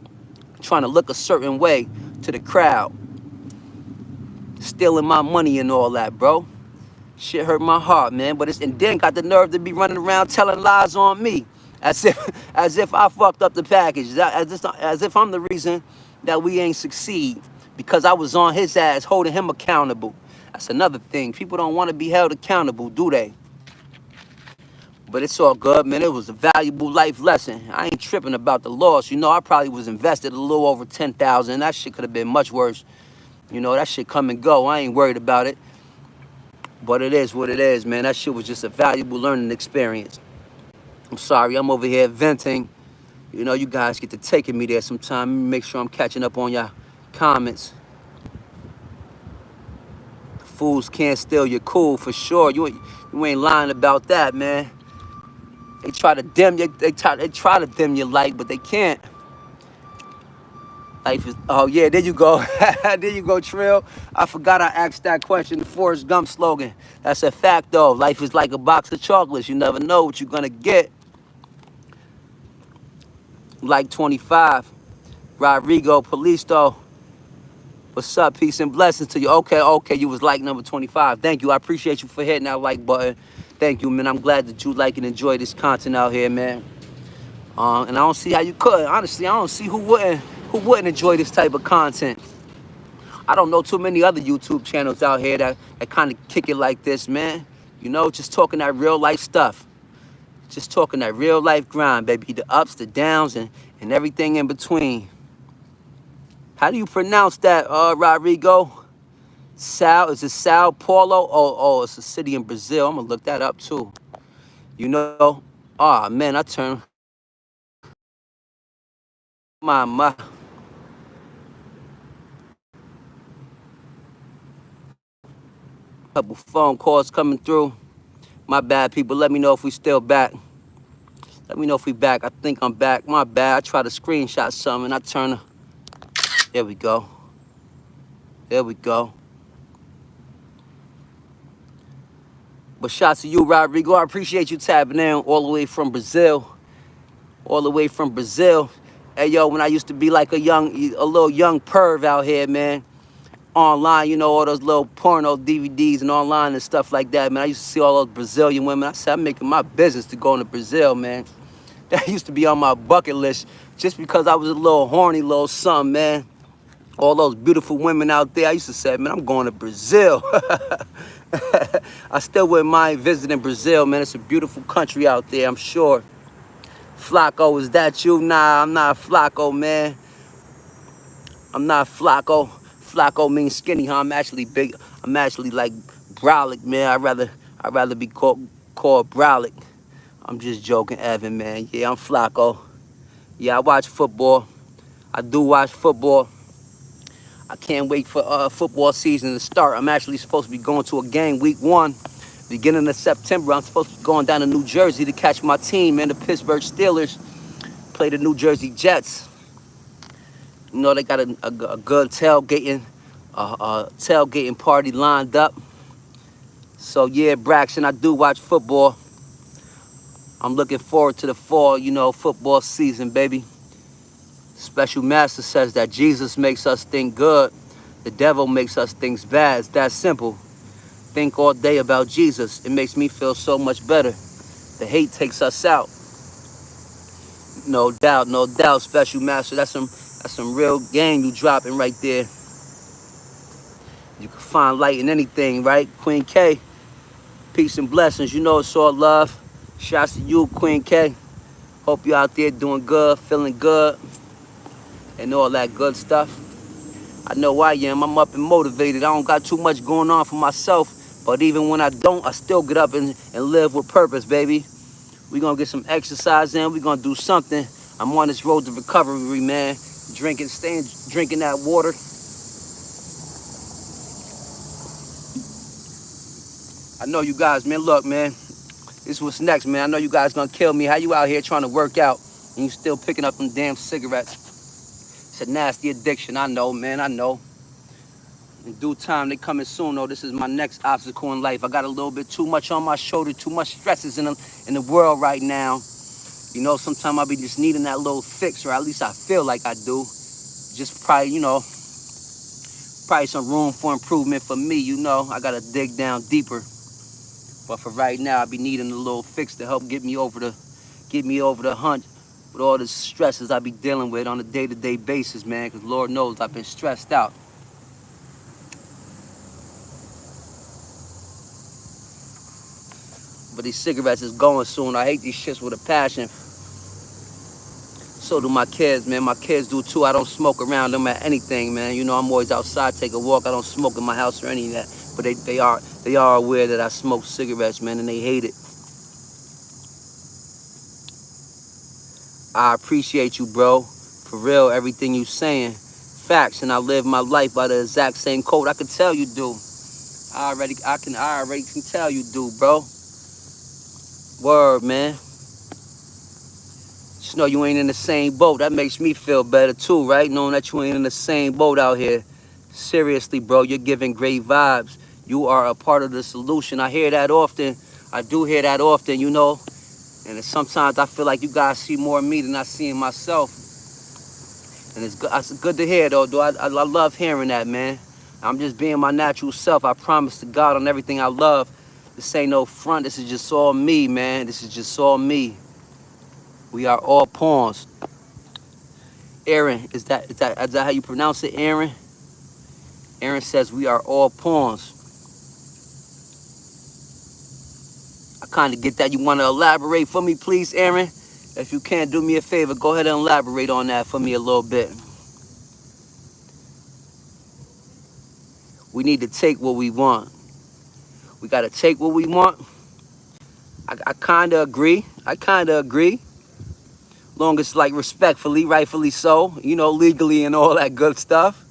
trying to look a certain way to the crowd. Stealing my money and all that, bro. Shit hurt my heart, man. But and then got the nerve to be running around telling lies on me. As if I fucked up the package. As if I'm the reason that we ain't succeed. Because I was on his ass holding him accountable. That's another thing. People don't want to be held accountable, do they? But it's all good, man. It was a valuable life lesson. I ain't tripping about the loss. You know, I probably was invested a little over 10,000. That shit could have been much worse. You know, that shit come and go. I ain't worried about it. But it is what it is, man. That shit was just a valuable learning experience. I'm sorry, I'm over here venting. You know, you guys get to taking me there sometime. Make sure I'm catching up on y'all comments. Fools can't steal your cool for sure. You ain't lying about that, man. They try to dim you. They try to dim your light, but they can't. Life is. Oh yeah, there you go. There you go, Trill. I forgot I asked that question. The Forrest Gump slogan. That's a fact, though. Life is like a box of chocolates. You never know what you're gonna get. Like 25. Rodrigo, police though. What's up? Peace and blessings to you. Okay. You was like number 25. Thank you. I appreciate you for hitting that like button. Thank you, man. I'm glad that you like and enjoy this content out here, man. And I don't see how you could. Honestly, I don't see who wouldn't enjoy this type of content. I don't know too many other YouTube channels out here that kind of kick it like this, man. You know, just talking that real life stuff. Just talking that real life grind, baby. The ups, the downs, and everything in between. How do you pronounce that, Rodrigo? Sao, is it Sao Paulo? Oh, it's a city in Brazil. I'm gonna look that up too. You know, oh man, I turn my couple phone calls coming through. My bad, people. Let me know if we still back. Let me know if we back. I think I'm back. My bad. I try to screenshot something. I turn. There we go. There we go. But shout to you, Rodrigo. I appreciate you tapping in all the way from Brazil. All the way from Brazil. Hey, yo, when I used to be like a little young perv out here, man. Online, you know, all those little porno DVDs and online and stuff like that, man. I used to see all those Brazilian women. I said, I'm making my business to go into Brazil, man. That used to be on my bucket list just because I was a little horny little something, man. All those beautiful women out there. I used to say, man, I'm going to Brazil. I still wouldn't mind visiting Brazil, man. It's a beautiful country out there, I'm sure. Flacco, is that you? Nah, I'm not Flacco, man. I'm not Flacco. Flacco means skinny, huh? I'm actually big. I'm actually like brolic, man. I'd rather be called brolic. I'm just joking, Evan, man. Yeah, I'm Flacco. Yeah, I watch football. I do watch football. I can't wait for football season to start. I'm actually supposed to be going to a game week 1. Beginning of September, I'm supposed to be going down to New Jersey to catch my team, man. The Pittsburgh Steelers play the New Jersey Jets. You know, they got a good tailgating party lined up. So, yeah, Braxton, I do watch football. I'm looking forward to the fall, you know, football season, baby. Special Master says that Jesus makes us think good. The devil makes us think bad. It's that simple. Think all day about Jesus. It makes me feel so much better. The hate takes us out. No doubt, Special Master. That's some real game you dropping right there. You can find light in anything, right? Queen K, peace and blessings. You know it's all love. Shouts to you, Queen K. Hope you out there doing good, feeling good, and all that good stuff. I know I am. I'm up and motivated. I don't got too much going on for myself, but even when I don't, I still get up and live with purpose, baby. We gonna get some exercise in. We gonna do something. I'm on this road to recovery, man. Drinking that water. I know you guys, man. Look, man. This is what's next, man. I know you guys gonna kill me. How you out here trying to work out and you still picking up them damn cigarettes? It's a nasty addiction. I know, man. I know. In due time, they coming soon, though. This is my next obstacle in life. I got a little bit too much on my shoulder, too much stresses in the world right now. You know, sometimes I be just needing that little fix, or at least I feel like I do. Just probably, probably some room for improvement for me, you know. I gotta dig down deeper. But for right now, I be needing a little fix to help get me over the hunt with all the stresses I be dealing with on a day-to-day basis, man. Because Lord knows I've been stressed out. But these cigarettes is going soon. I hate these shits with a passion. So do my kids, man. My kids do too. I don't smoke around them at anything, man. You know, I'm always outside, take a walk. I don't smoke in my house or any of that. But they are aware that I smoke cigarettes, man, and they hate it. I appreciate you, bro. For real, everything you saying. Facts, and I live my life by the exact same code. I can tell you do. I already can tell you do, bro. Word, man. Just know you ain't in the same boat. That makes me feel better too, right? Knowing that you ain't in the same boat out here. Seriously, bro, you're giving great vibes. You are a part of the solution. I hear that often. I do hear that often, you know. And sometimes I feel like you guys see more of me than I see in myself. And it's good to hear, though. I love hearing that, man. I'm just being my natural self. I promise to God on everything I love. This ain't no front. This is just all me, man. This is just all me. We are all pawns. Aaron, is that how you pronounce it, Aaron? Aaron says we are all pawns. I kind of get that. You want to elaborate for me, please, Aaron? If you can, do me a favor. Go ahead and elaborate on that for me a little bit. We need to take what we want. We got to take what we want. I kind of agree. Long as, like, respectfully, rightfully so, you know, legally and all that good stuff.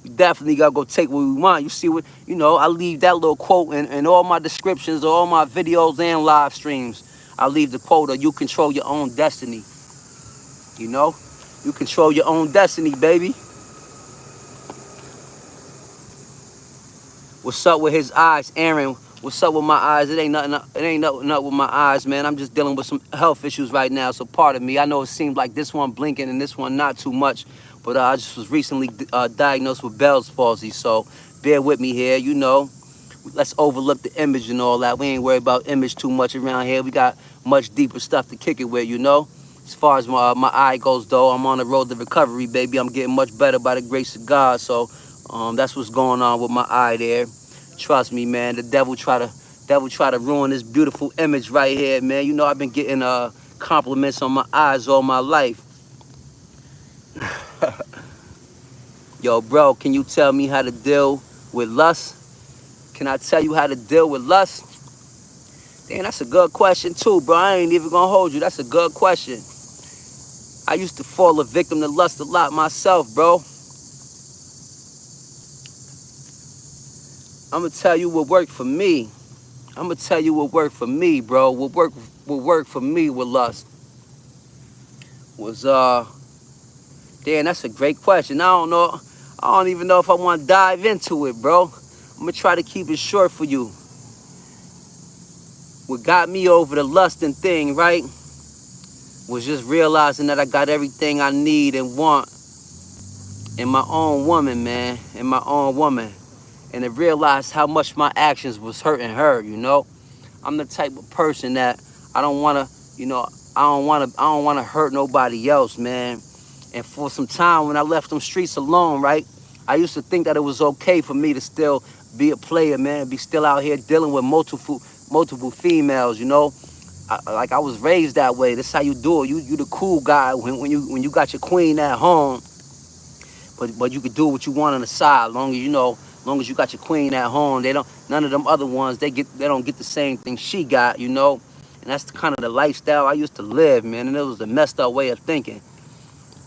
We definitely got to go take what we want. You see what, you know, I leave that little quote in all my descriptions, all my videos and live streams. I leave the quote of you control your own destiny. You know, you control your own destiny, baby. What's up with his eyes, Aaron? What's up with my eyes? It ain't nothing up with my eyes, man. I'm just dealing with some health issues right now, so pardon me. I know it seems like this one blinking and this one not too much, but I just was recently diagnosed with Bell's palsy, so bear with me here, you know. Let's overlook the image and all that. We ain't worried about image too much around here. We got much deeper stuff to kick it with, you know. As far as my eye goes, though, I'm on the road to recovery, baby. I'm getting much better by the grace of God, so that's what's going on with my eye there. Trust me, man. The devil try to ruin this beautiful image right here, man. You know I've been getting compliments on my eyes all my life. Yo, bro, can you tell me how to deal with lust? Can I tell you how to deal with lust? Damn, that's a good question too, bro. I ain't even gonna hold you. That's a good question. I used to fall a victim to lust a lot myself, bro. I'm gonna tell you what worked for me. I'm gonna tell you what worked for me, bro. What worked for me with lust was damn, that's a great question. I don't know. I don't even know if I want to dive into it, bro. I'm gonna try to keep it short for you. What got me over the lusting thing, right, was just realizing that I got everything I need and want in my own woman, man. In my own woman. And to realize how much my actions was hurting her, you know. I'm the type of person that I don't want to, you know, I don't wanna hurt nobody else, man. And for some time when I left them streets alone, right? I used to think that it was okay for me to still be a player, man, be still out here dealing with multiple females, you know. Like I was raised that way. That's how you do it. You the cool guy when you got your queen at home, but you could do what you want on the side, long as you know, long as you got your queen at home. They don't None of them other ones they don't get the same thing she got, you know. And that's kind of the lifestyle I used to live, man. And it was a messed up way of thinking,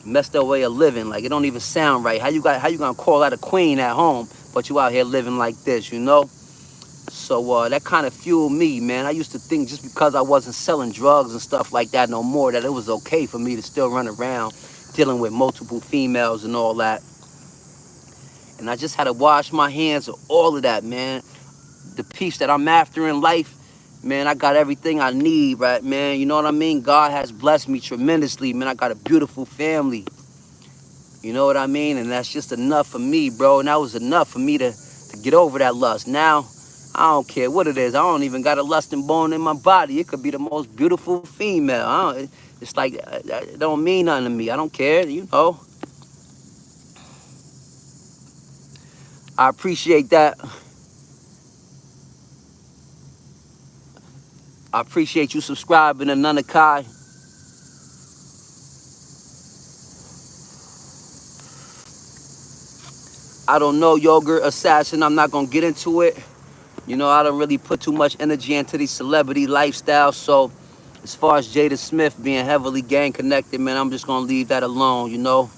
messed up way of living. Like it don't even sound right. How you gonna call out a queen at home, but you out here living like this, you know? So that kind of fueled me, man. I used to think just because I wasn't selling drugs and stuff like that no more, that it was okay for me to still run around dealing with multiple females and all that. And I just had to wash my hands of all of that, man. The peace that I'm after in life, man, I got everything I need, right, man? You know what I mean? God has blessed me tremendously, man. I got a beautiful family. You know what I mean? And that's just enough for me, bro. And that was enough for me to get over that lust. Now, I don't care what it is. I don't even got a lusting bone in my body. It could be the most beautiful female. It's like, it don't mean nothing to me. I don't care, you know. I appreciate that. I appreciate you subscribing to Nunakai. I don't know, Yogurt Assassin. I'm not going to get into it. You know, I don't really put too much energy into these celebrity lifestyles. So as far as Jada Smith being heavily gang connected, man, I'm just going to leave that alone, you know.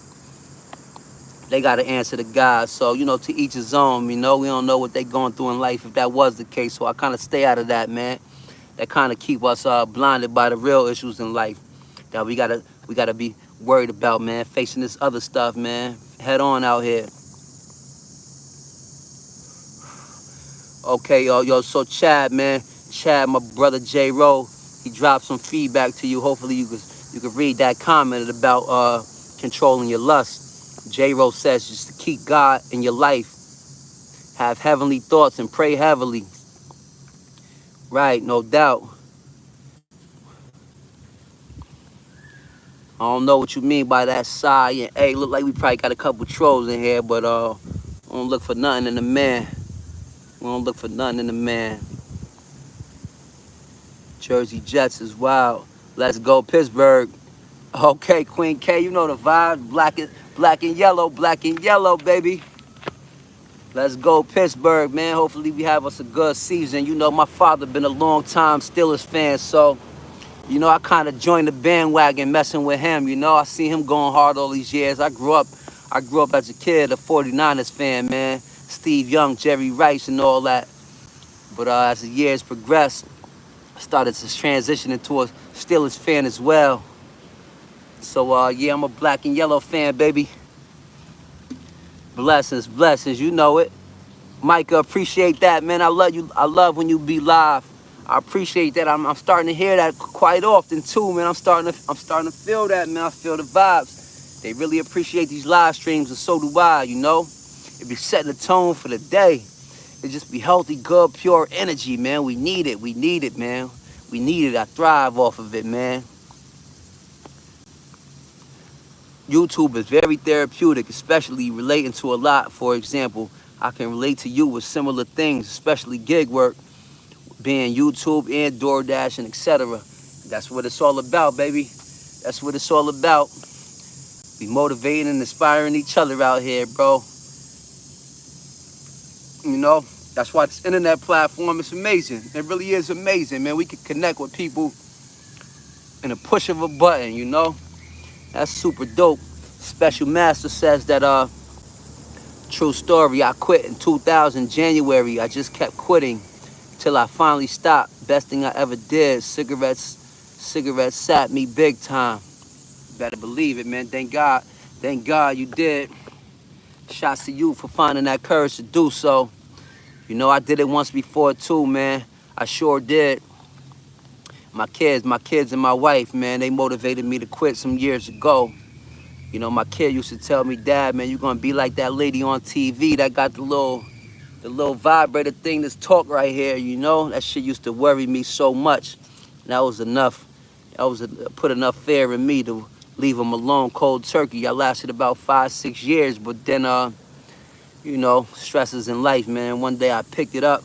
They got to answer to God. So, you know, to each his own, you know. We don't know what they going through in life if that was the case. So I kind of stay out of that, man. That kind of keep us blinded by the real issues in life that we gotta be worried about, man. Facing this other stuff, man. Head on out here. Okay, yo, so Chad, man. Chad, my brother J. Rowe, he dropped some feedback to you. Hopefully you could read that comment about controlling your lust. J. Rowe says just to keep God in your life. Have heavenly thoughts and pray heavily. Right, no doubt. I don't know what you mean by that sigh. And hey, look like we probably got a couple trolls in here, but we don't look for nothing in the man. We don't look for nothing in the man. Jersey Jets is wild. Let's go Pittsburgh. Okay, Queen K, you know the vibe. Black and yellow, baby. Let's go Pittsburgh, man. Hopefully we have us a good season. You know, my father been a long time Steelers fan, so you know, I kind of joined the bandwagon messing with him. You know, I see him going hard all these years. I grew up as a kid, a 49ers fan, man. Steve Young, Jerry Rice, and all that. But as the years progressed, I started to transition into a Steelers fan as well. So, yeah, I'm a black and yellow fan, baby. Blessings, you know it. Micah, appreciate that, man. I love you. I love when you be live. I appreciate that. I'm starting to hear that quite often too, man. I'm starting to feel that, man. I feel the vibes. They really appreciate these live streams, and so do I, you know. It be setting the tone for the day. It just be healthy, good, pure energy, man. We need it, man. We need it. I thrive off of it, man. YouTube is very therapeutic, especially relating to a lot. For example, I can relate to you with similar things, especially gig work, being YouTube and DoorDash and etc. That's what it's all about, baby. That's what it's all about. Be motivating and inspiring each other out here, bro. You know, that's why this internet platform is amazing. It really is amazing, man. We can connect with people in a push of a button, you know. That's super dope. Special Master says that, true story, I quit in 2000, January. I just kept quitting till I finally stopped. Best thing I ever did. Cigarettes sat me big time. Better believe it, man. Thank God you did. Shouts to you for finding that courage to do so. You know, I did it once before too, man. I sure did. My kids and my wife, man, they motivated me to quit some years ago. You know, my kid used to tell me, Dad, man, you're gonna be like that lady on TV that got the little vibrator thing that's talk right here, you know? That shit used to worry me so much. And that was enough. Y'all was put enough fear in me to leave them alone cold turkey. I lasted about 5, 6 years, but then you know, stresses in life, man. One day I picked it up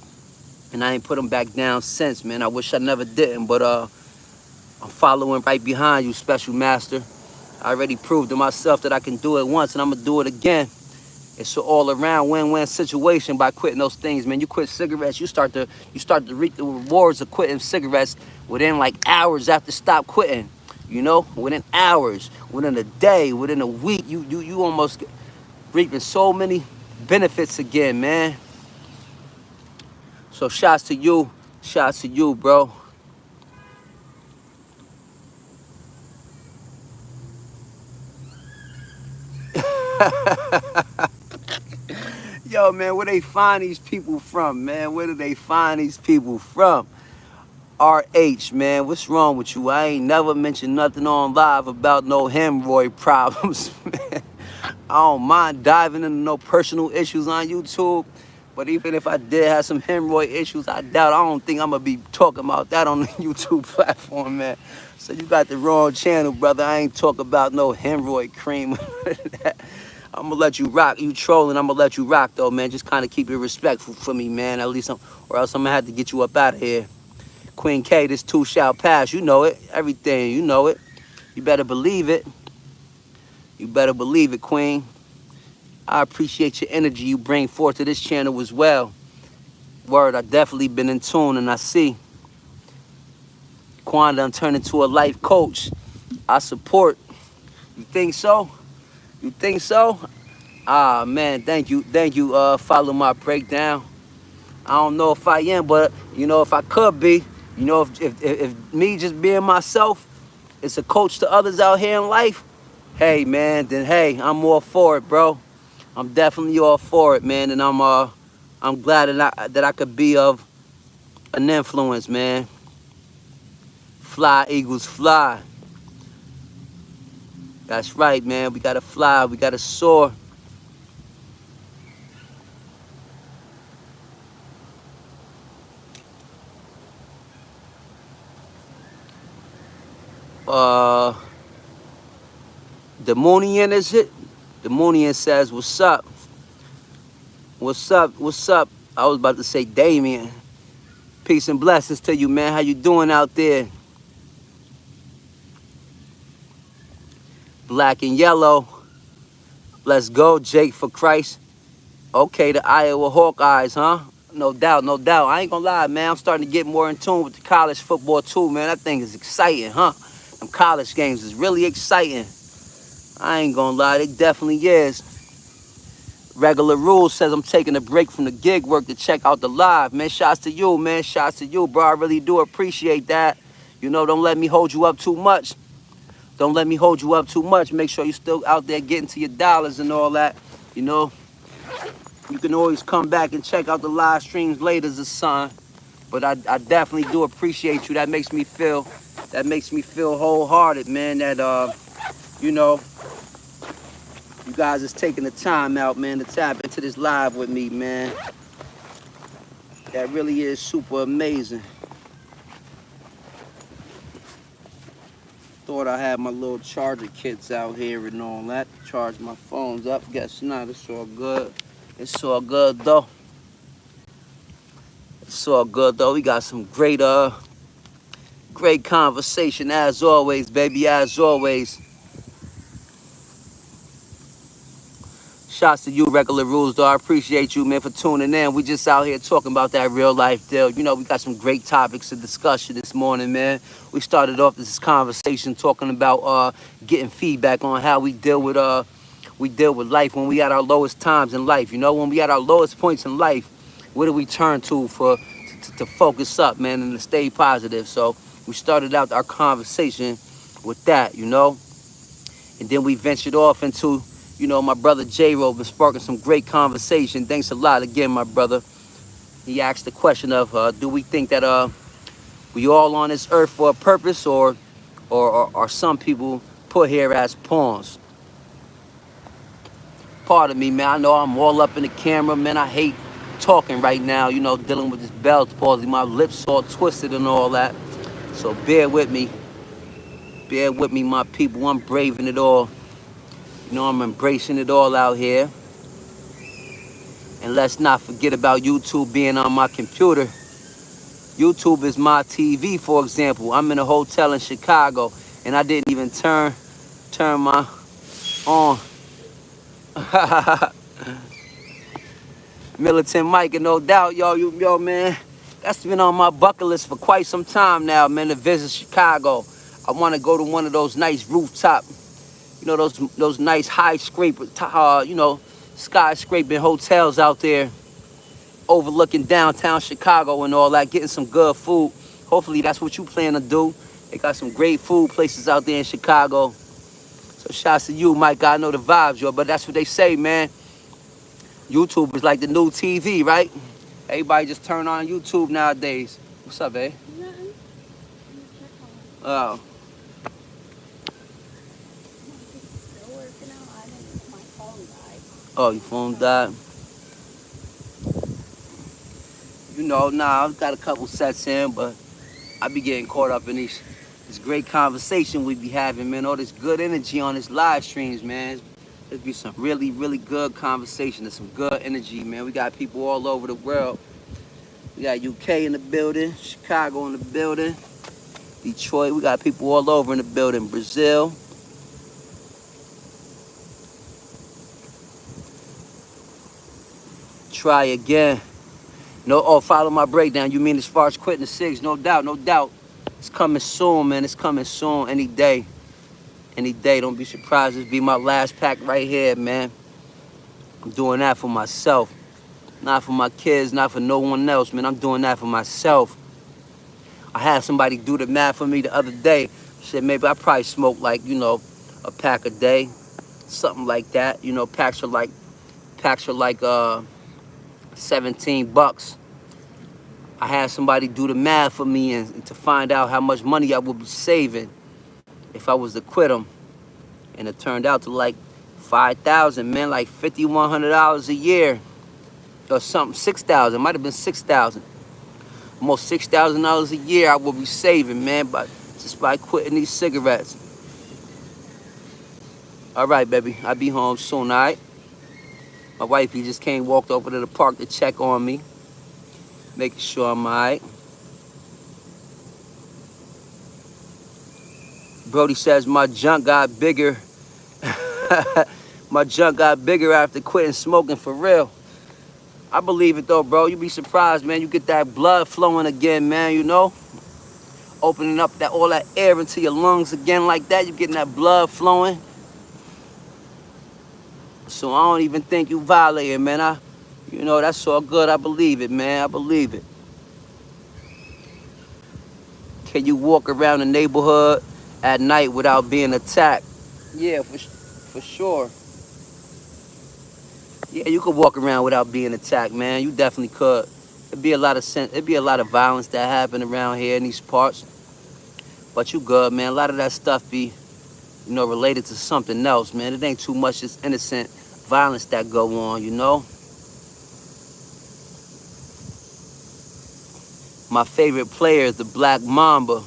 and I ain't put them back down since, man. I wish I never didn't, but I'm following right behind you, Special Master. I already proved to myself that I can do it once and I'm gonna do it again. It's an all-around win-win situation by quitting those things, man. You quit cigarettes, you start to reap the rewards of quitting cigarettes within like hours after stop quitting. You know, within hours, within a day, within a week, you almost reaping so many benefits again, man. So shouts to you, bro. Yo, man, where they find these people from, man? Where do they find these people from? RH, man, what's wrong with you? I ain't never mentioned nothing on live about no hemorrhoid problems, man. I don't mind diving into no personal issues on YouTube, but even if I did have some hemorrhoid issues, I don't think I'm gonna be talking about that on the YouTube platform, man. So you got the wrong channel, brother. I ain't talk about no hemorrhoid cream. I'm gonna let you rock. You trolling, I'm gonna let you rock though, man. Just kind of keep it respectful for me, man. At least or else I'm gonna have to get you up out of here. Queen K, this too shall pass. You know it. Everything, you know it. You better believe it. You better believe it, Queen. I appreciate your energy you bring forth to this channel as well. Word, I definitely been in tune and I see. Quan done turned into a life coach. I support. You think so? You think so? Ah, man, thank you. Thank you, follow my breakdown. I don't know if I am, but, you know, if I could be, you know, if me just being myself is a coach to others out here in life, hey, man, then, hey, I'm all for it, bro. I'm definitely all for it, man, and I'm glad that I could be of an influence, man. Fly, Eagles, fly. That's right, man. We gotta fly. We gotta soar. The Moonian, is it? The Moonian says, what's up? What's up? What's up? I was about to say Damien. Peace and blessings to you, man. How you doing out there? Black and yellow. Let's go, Jake, for Christ. Okay, the Iowa Hawkeyes, huh? No doubt, no doubt. I ain't gonna lie, man. I'm starting to get more in tune with the college football too, man. That thing is exciting, huh? Them college games is really exciting. I ain't gonna lie, it definitely is. Regular Rules says I'm taking a break from the gig work to check out the live. Man, shouts to you, man. Shouts to you, bro. I really do appreciate that. You know, don't let me hold you up too much. Don't let me hold you up too much. Make sure you're still out there getting to your dollars and all that. You know, you can always come back and check out the live streams later, the son. But I definitely do appreciate you. That makes me feel wholehearted, man. That you know, you guys is taking the time out, man, to tap into this live with me, man. That really is super amazing. Thought I had my little charger kits out here and all that. Charge my phones up. Guess not. It's all good. It's all good though. It's all good though. We got some great great conversation as always, baby, as always. Shouts to you, Regular Rules, though. I appreciate you, man, for tuning in. We just out here talking about that real life deal. You know, we got some great topics of discussion this morning, man. We started off this conversation talking about getting feedback on how we deal with life when we at our lowest times in life. You know, when we at our lowest points in life, where do we turn to to focus up, man, and to stay positive? So we started out our conversation with that, you know, and then we ventured off into, you know, my brother J-Ro been sparking some great conversation. Thanks a lot again, my brother. He asked the question of, do we think that we all on this earth for a purpose, or are some people put here as pawns? Pardon me, man. I know I'm all up in the camera, man. I hate talking right now, you know, dealing with this Bell's palsy. My lips all twisted and all that. So bear with me. Bear with me, my people. I'm braving it all. You know, I'm embracing it all out here. And let's not forget about YouTube being on my computer. YouTube is my TV, for example. I'm in a hotel in Chicago, and I didn't even turn my on. Militant Mike, and no doubt, yo, man. That's been on my bucket list for quite some time now, man, to visit Chicago. I want to go to one of those nice rooftop, you know, those nice high scraper, skyscraping hotels out there overlooking downtown Chicago and all that, getting some good food. Hopefully that's what you plan to do. They got some great food places out there in Chicago. So shouts to you, Mike. I know the vibes, yo, but that's what they say, man. YouTube is like the new TV, right? Everybody just turn on YouTube nowadays. What's up, eh? Nothing. Oh. Still working out. My phone died. Oh, your phone died? You know, I've got a couple sets in, but I be getting caught up in this great conversation we be having, man. All this good energy on this live streams, man. There's be some really, really good conversation and some good energy, man. We got people all over the world. We got UK in the building, Chicago in the building, Detroit. We got people all over in the building. Brazil. Try again. Follow my breakdown. You mean as far as quitting the SIGs? No doubt, no doubt. It's coming soon, man. It's coming soon. Any day. Any day. Don't be surprised. This be my last pack right here, man. I'm doing that for myself. Not for my kids, not for no one else, man. I'm doing that for myself. I had somebody do the math for me the other day. Said maybe I probably smoke like, a pack a day. Something like that. Packs are like 17 bucks. I had somebody do the math for me and to find out how much money I would be saving if I was to quit them. And it turned out to like 5,000, man, like $5,100 a year or something, 6,000, might have been 6,000. Almost $6,000 a year I will be saving, man, just by quitting these cigarettes. All right, baby, I'll be home soon, all right? My wifey just walked over to the park to check on me, making sure I'm all right. Brody says my junk got bigger. My junk got bigger after quitting smoking, for real. I believe it though, bro. You be surprised, man. You get that blood flowing again, man, Opening up all that air into your lungs again like that. You getting that blood flowing. So I don't even think you violating, man. That's all good. I believe it, man. I believe it. Can you walk around the neighborhood at night without being attacked? Yeah, for sure. Yeah, you could walk around without being attacked, man. You definitely could. It'd be a lot of violence that happen around here in these parts. But you good, man. A lot of that stuff be, related to something else, man. It ain't too much just innocent violence that go on, My favorite player is the Black Mamba.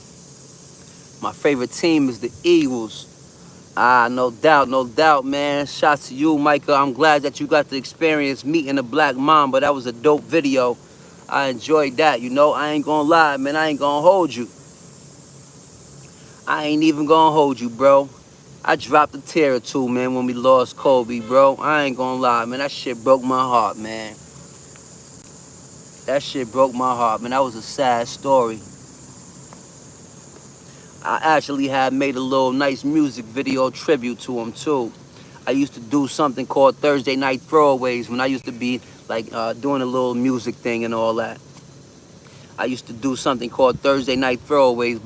My favorite team is the Eagles. No doubt, man. Shots to you, Micah. I'm glad that you got the experience meeting the Black Mamba. That was a dope video. I enjoyed that, I ain't gonna lie, man. I ain't gonna hold you. I ain't even gonna hold you, bro. I dropped a tear or two, man, when we lost Kobe, bro. I ain't gonna lie, man. That shit broke my heart, man. That shit broke my heart, man. That was a sad story. I actually had made a little nice music video tribute to him, too. I used to do something called Thursday Night Throwaways when I used to be, doing a little music thing and all that. I used to do something called Thursday Night Throwaways,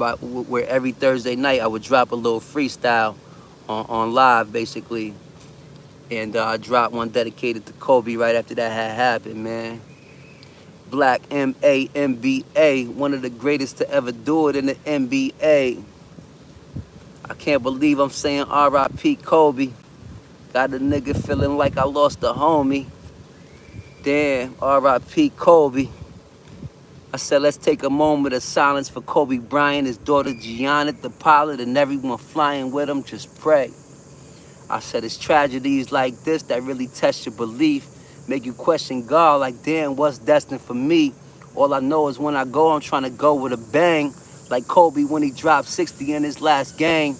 where every Thursday night I would drop a little freestyle on live, basically. And I dropped one dedicated to Kobe right after that had happened, man. Black M-A-M-B-A, one of the greatest to ever do it in the NBA. I can't believe I'm saying R.I.P. Kobe. Got a nigga feeling like I lost a homie. Damn, R.I.P. Kobe. I said, let's take a moment of silence for Kobe Bryant, his daughter Gianna, the pilot, and everyone flying with him. Just pray. I said, it's tragedies like this that really test your belief, make you question God like, damn, what's destined for me? All I know is when I go, I'm trying to go with a bang, like Kobe when he dropped 60 in his last game.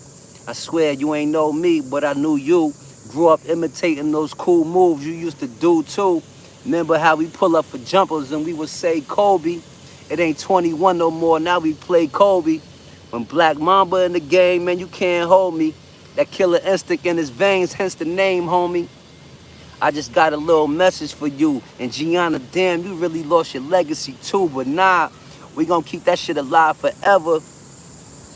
I swear you ain't know me, but I knew you. Grew up imitating those cool moves you used to do too. Remember how we pull up for jumpers and we would say Kobe. It ain't 21 no more, now we play Kobe. When Black Mamba in the game, man, you can't hold me. That killer instinct in his veins, hence the name, homie. I just got a little message for you. And Gianna, damn, you really lost your legacy too. But nah, we gonna keep that shit alive forever.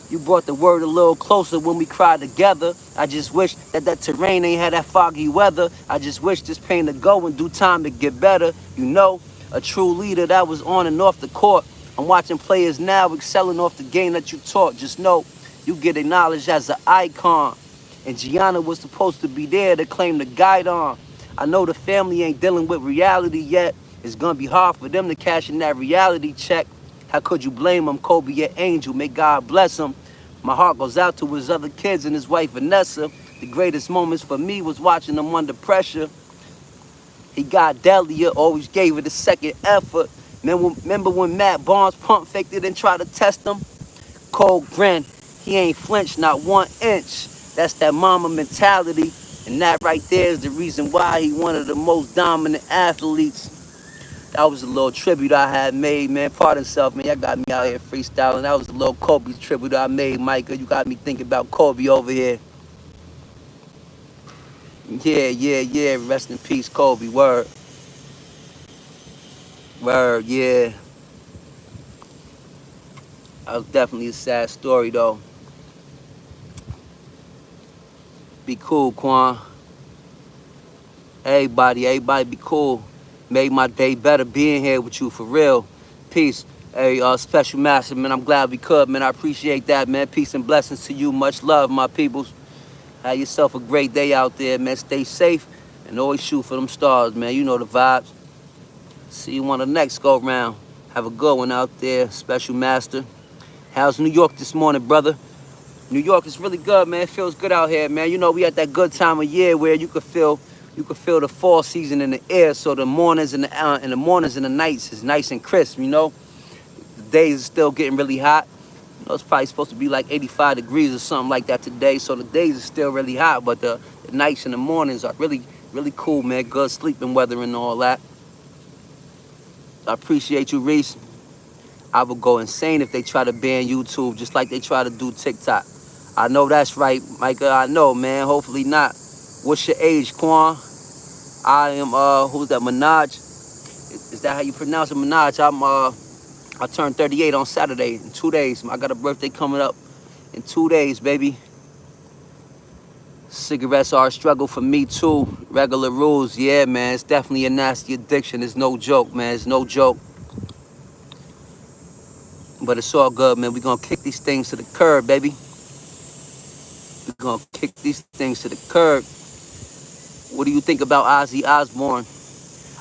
You brought the word a little closer when we cried together. I just wish that terrain ain't had that foggy weather. I just wish this pain to go and do time to get better. You know, a true leader that was on and off the court. I'm watching players now excelling off the game that you taught. Just know, you get acknowledged as an icon. And Gianna was supposed to be there to claim the guide on. I know the family ain't dealing with reality yet. It's gonna be hard for them to cash in that reality check. How could you blame him? Kobe, your angel, may God bless him. My heart goes out to his other kids and his wife, Vanessa. The greatest moments for me was watching them under pressure. He got Delia, always gave it a second effort. Remember when Matt Barnes pump faked it and tried to test him? Cole Grant, he ain't flinched not 1 inch. That's that mama mentality. And that right there is the reason why he one of the most dominant athletes. That was a little tribute I had made, man. Pardon self, man. Y'all got me out here freestyling. That was a little Kobe tribute I made, Micah. You got me thinking about Kobe over here. Yeah. Rest in peace, Kobe. Word. Yeah. That was definitely a sad story, though. Be cool, Quan. Everybody be cool. Made my day better being here with you, for real. Peace. Hey, special master, man, I'm glad we could, man. I appreciate that, man. Peace and blessings to you. Much love, my peoples. Have yourself a great day out there, man. Stay safe and always shoot for them stars, man. You know the vibes. See you on the next go round. Have a good one out there, special master. How's New York this morning, brother? New York is really good, man. It feels good out here, man. You know, we at that good time of year where you could feel the fall season in the air. So the mornings and the nights is nice and crisp, you know. The days are still getting really hot. You know, it's probably supposed to be like 85 degrees or something like that today. So the days are still really hot, but the nights and the mornings are really, really cool, man. Good sleeping weather and all that. I appreciate you, Reese. I would go insane if they try to ban YouTube just like they try to do TikTok. I know that's right, Micah. I know, man. Hopefully not. What's your age, Quan? I am, who's that, Minaj? Is that how you pronounce it, Minaj? I turned 38 on Saturday in 2 days. I got a birthday coming up in 2 days, baby. Cigarettes are a struggle for me, too. Regular rules, yeah, man. It's definitely a nasty addiction. It's no joke, man. It's no joke. But it's all good, man. We're going to kick these things to the curb, baby. We're going to kick these things to the curb. What do you think about Ozzy Osbourne?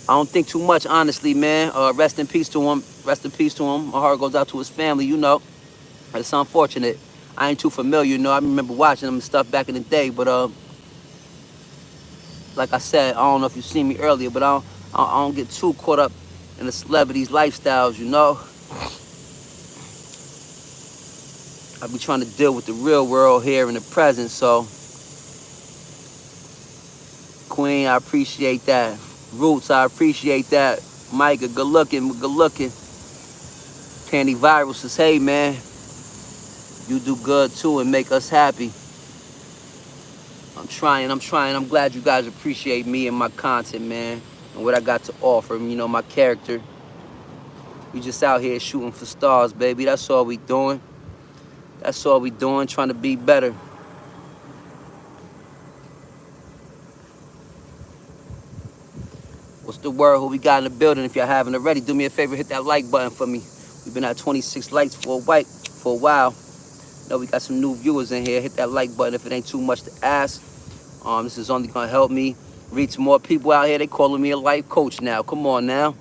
I don't think too much, honestly, man. Rest in peace to him. Rest in peace to him. My heart goes out to his family, you know. It's unfortunate. I ain't too familiar, you know. I remember watching him and stuff back in the day. But like I said, I don't know if you seen me earlier, but I don't get too caught up in the celebrities' lifestyles, you know. I be trying to deal with the real world here in the present, so. Queen, I appreciate that. Roots, I appreciate that. Micah, good looking. Candy Virus says, hey, man, you do good, too, and make us happy. I'm trying. I'm glad you guys appreciate me and my content, man, and what I got to offer, you know, my character. We just out here shooting for stars, baby. That's all we doing. Trying to be better. What's the word? Who we got in the building? If y'all haven't already, do me a favor, hit that like button for me. We've been at 26 likes for a while. Know we got some new viewers in here. Hit that like button if it ain't too much to ask. This is only gonna help me reach more people out here. They calling me a life coach now. Come on now.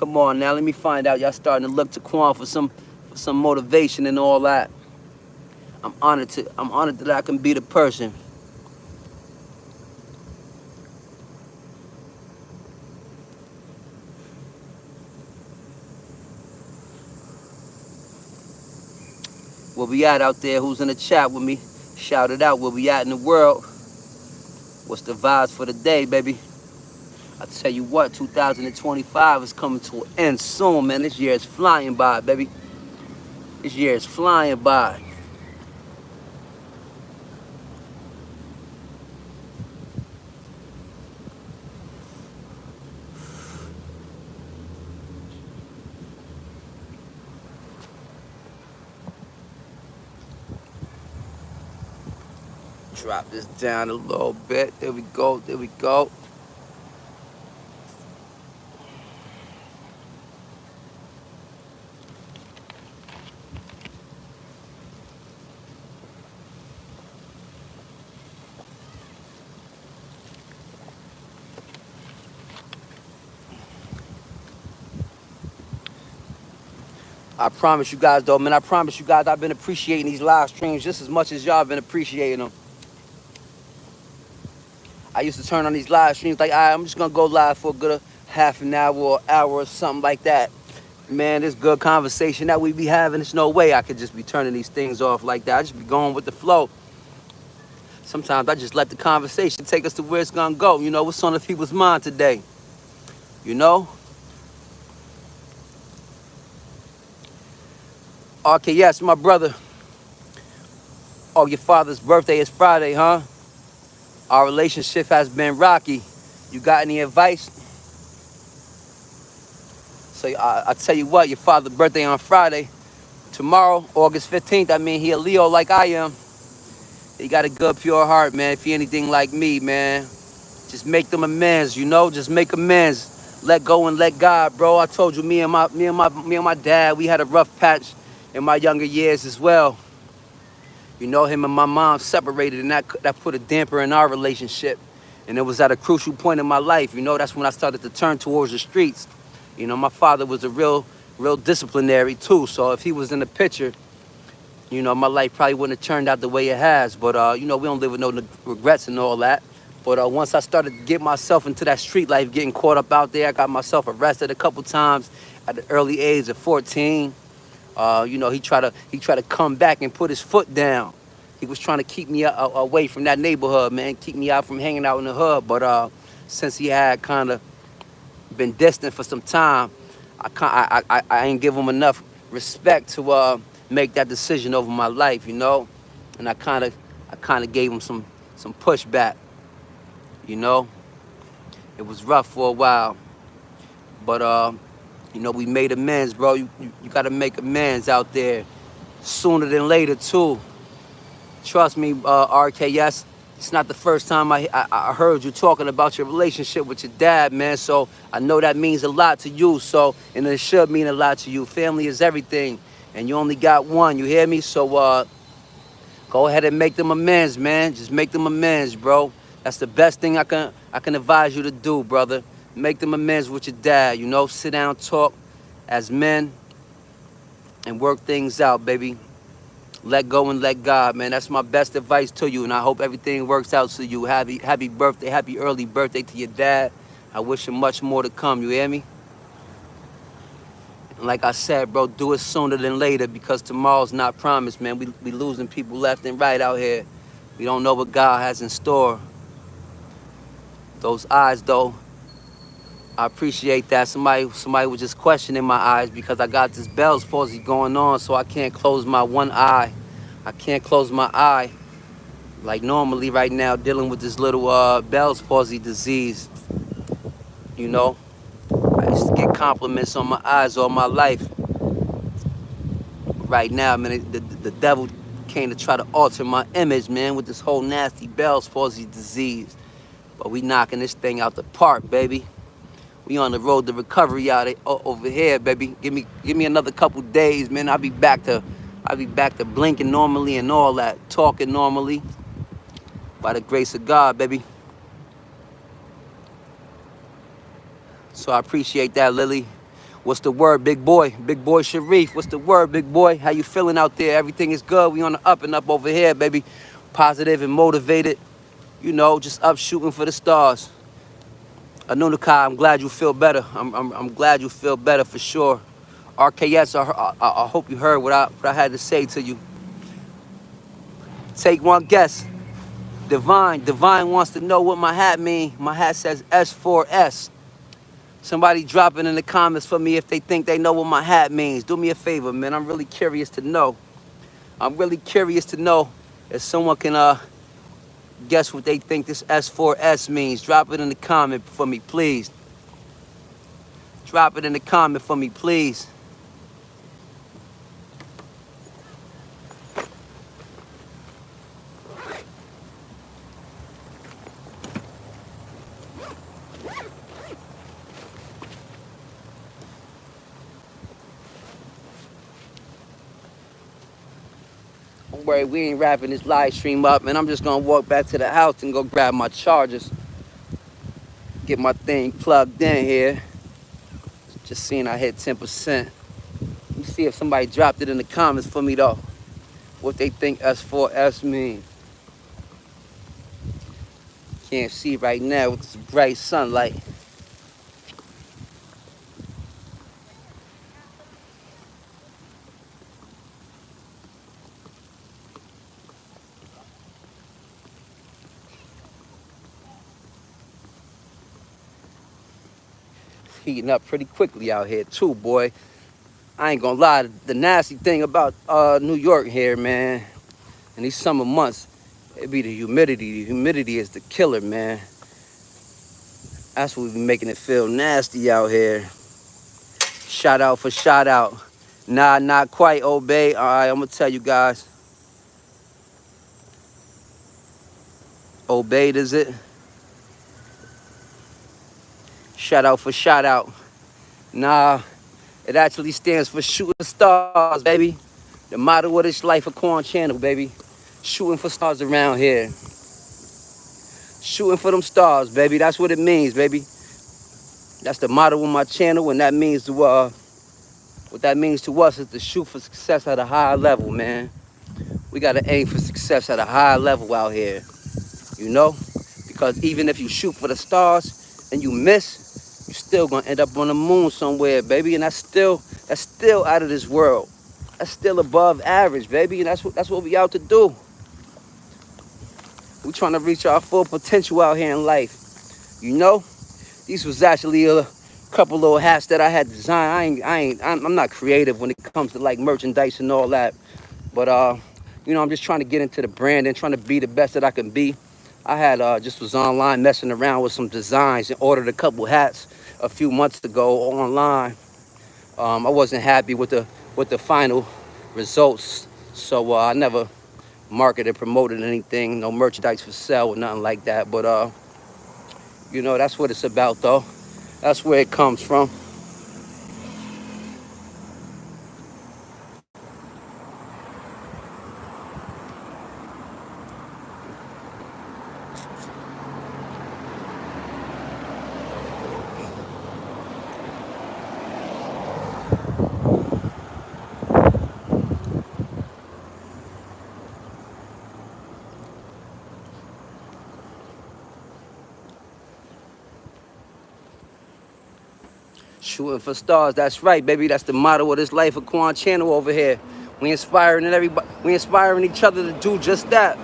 Come on now, let me find out. Y'all starting to look to Quan for some motivation and all that. I'm honored that I can be the person. Where we at out there? Who's in the chat with me? Shout it out. Where we at in the world? What's the vibes for the day, baby? I tell you what, 2025 is coming to an end soon, man. This year is flying by, baby. This year is flying by. Drop this down a little bit. There we go. There we go. I promise you guys, though, man, I promise you guys I've been appreciating these live streams just as much as y'all been appreciating them. I used to turn on these live streams like, all right, I'm just going to go live for a good half an hour or hour or something like that. Man, this good conversation that we be having, there's no way I could just be turning these things off like that. I just be going with the flow. Sometimes I just let the conversation take us to where it's going to go. You know, what's on the people's mind today? You know? Okay, yes, my brother. Oh, your father's birthday is Friday, huh? Our relationship has been rocky. You got any advice? So I tell you what, your father's birthday on Friday. Tomorrow, August 15th, I mean, he a Leo like I am. He got a good, pure heart, man. If he anything like me, man, just make them amends, you know? Just make amends. Let go and let God, bro. I told you, me and my dad, we had a rough patch in my younger years as well. You know, him and my mom separated, and that put a damper in our relationship. And it was at a crucial point in my life. You know, that's when I started to turn towards the streets. You know, my father was a real disciplinary too. So if he was in the picture, you know, my life probably wouldn't have turned out the way it has. But, you know, we don't live with no regrets and all that. But once I started to get myself into that street life, getting caught up out there, I got myself arrested a couple times at the early age of 14. You know, he tried to come back and put his foot down. He was trying to keep me away from that neighborhood, man, keep me out from hanging out in the hood. But since he had kind of been distant for some time, I ain't give him enough respect to make that decision over my life, you know. And I kind of gave him some pushback, you know. It was rough for a while, but you know, we made amends, bro. You got to make amends out there sooner than later, too. Trust me, RKS, it's not the first time I heard you talking about your relationship with your dad, man. So I know that means a lot to you. So, and it should mean a lot to you. Family is everything, and you only got one. You hear me? So go ahead and make them amends, man. Just make them amends, bro. That's the best thing I can advise you to do, brother. Make them amends with your dad, you know. Sit down, talk as men, and work things out, baby. Let go and let God, man. That's my best advice to you, and I hope everything works out to you. Happy birthday, happy early birthday to your dad. I wish him much more to come, you hear me? And like I said, bro, do it sooner than later, because tomorrow's not promised, man. We losing people left and right out here. We don't know what God has in store. Those eyes, though, I appreciate that. Somebody was just questioning my eyes because I got this Bell's palsy going on, so I can't close my one eye. I can't close my eye like normally right now, dealing with this little Bell's palsy disease. You know, I used to get compliments on my eyes all my life. Right now, man, the devil came to try to alter my image, man, with this whole nasty Bell's palsy disease. But we knocking this thing out the park, baby. We on the road to recovery out over here, baby. Give me another couple days, man. I'll be back to blinking normally and all that, talking normally. By the grace of God, baby. So I appreciate that, Lily. What's the word, big boy? Big boy Sharif. What's the word, big boy? How you feeling out there? Everything is good. We on the up and up over here, baby. Positive and motivated. You know, just up shooting for the stars. Anunakai, I'm glad you feel better. I'm glad you feel better for sure. RKS, I hope you heard what I had to say to you. Take one guess. Divine wants to know what my hat means. My hat says S4S. Somebody drop it in the comments for me if they think they know what my hat means. Do me a favor, man. I'm really curious to know. I'm really curious to know if someone can guess what they think this S4S means. Drop it in the comment for me, please. Drop it in the comment for me, please. Don't worry, we ain't wrapping this live stream up, and I'm just gonna walk back to the house and go grab my chargers. Get my thing plugged in here. Just seeing I hit 10%. Let me see if somebody dropped it in the comments for me though. What they think S4S means. Can't see right now with this bright sunlight. It's heating up pretty quickly out here too, boy. I ain't gonna lie, the nasty thing about New York here, man, in these summer months, it be the humidity. The humidity is the killer, man. That's what be making it feel nasty out here. Shout out for shout out. Nah, not quite, Obey. All right, I'm gonna tell you guys. Obeyed, is it? Shout out for shout out. Nah, it actually stands for shooting for stars, baby. The motto of this Life of Quan channel, baby. Shooting for stars around here. Shooting for them stars, baby. That's what it means, baby. That's the motto of my channel, and that means to what that means to us is to shoot for success at a higher level, man. We gotta aim for success at a higher level out here, you know? Because even if you shoot for the stars and you miss, you still gonna end up on the moon somewhere, baby. And that's still out of this world. That's still above average, baby. And that's what we out to do. We trying to reach our full potential out here in life, you know? These was actually a couple little hats that I had designed. I'm not creative when it comes to like merchandise and all that. But you know, I'm just trying to get into the brand and trying to be the best that I can be. I had just was online messing around with some designs and ordered a couple hats a few months ago online. I wasn't happy with the final results, so I never marketed, promoted anything, no merchandise for sale or nothing like that. But you know, that's what it's about though. That's where it comes from. Shooting for stars, that's right, baby. That's the motto of this Life of Quan channel over here. We inspiring everybody, we inspiring each other to do just that.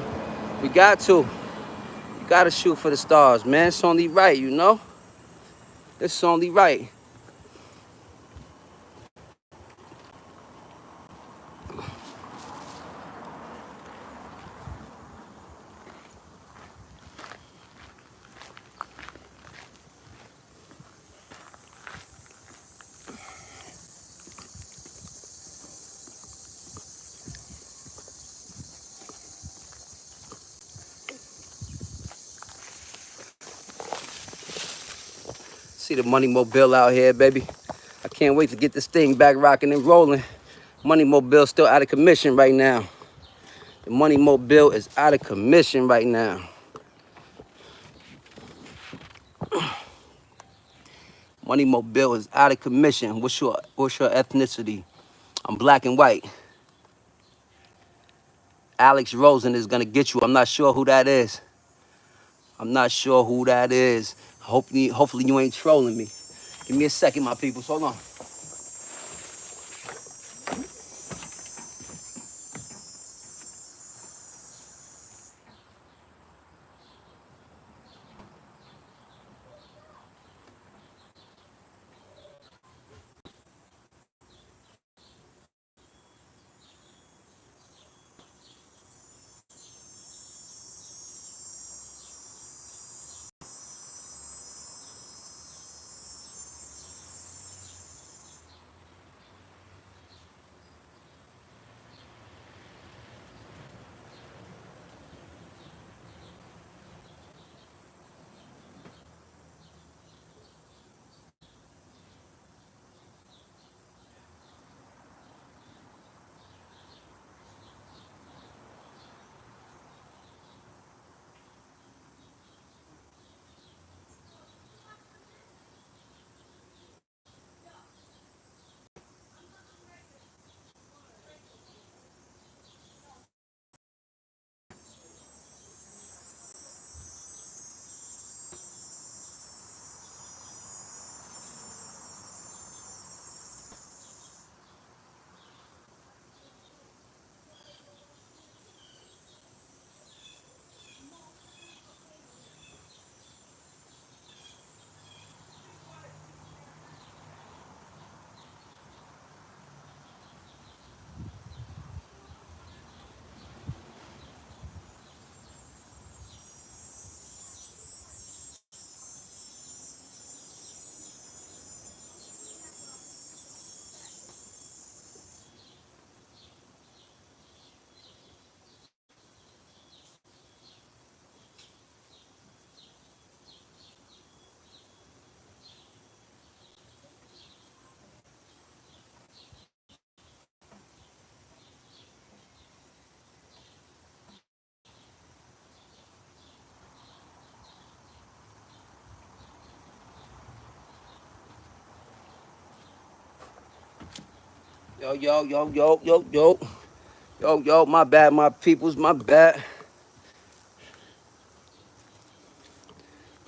We got to. You gotta shoot for the stars, man. It's only right, you know? It's only right. See the Money Mobile out here, baby. I can't wait to get this thing back rocking and rolling. Money Mobile still out of commission right now. The Money Mobile is out of commission right now. Money Mobile is out of commission. What's your ethnicity? I'm black and white. Alex Rosen is gonna get you. I'm not sure who that is. I'm not sure who that is. Hopefully you ain't trolling me. Give me a second, my people. Hold on. Yo, yo, yo, yo, yo, yo. Yo, my bad, my peoples, my bad.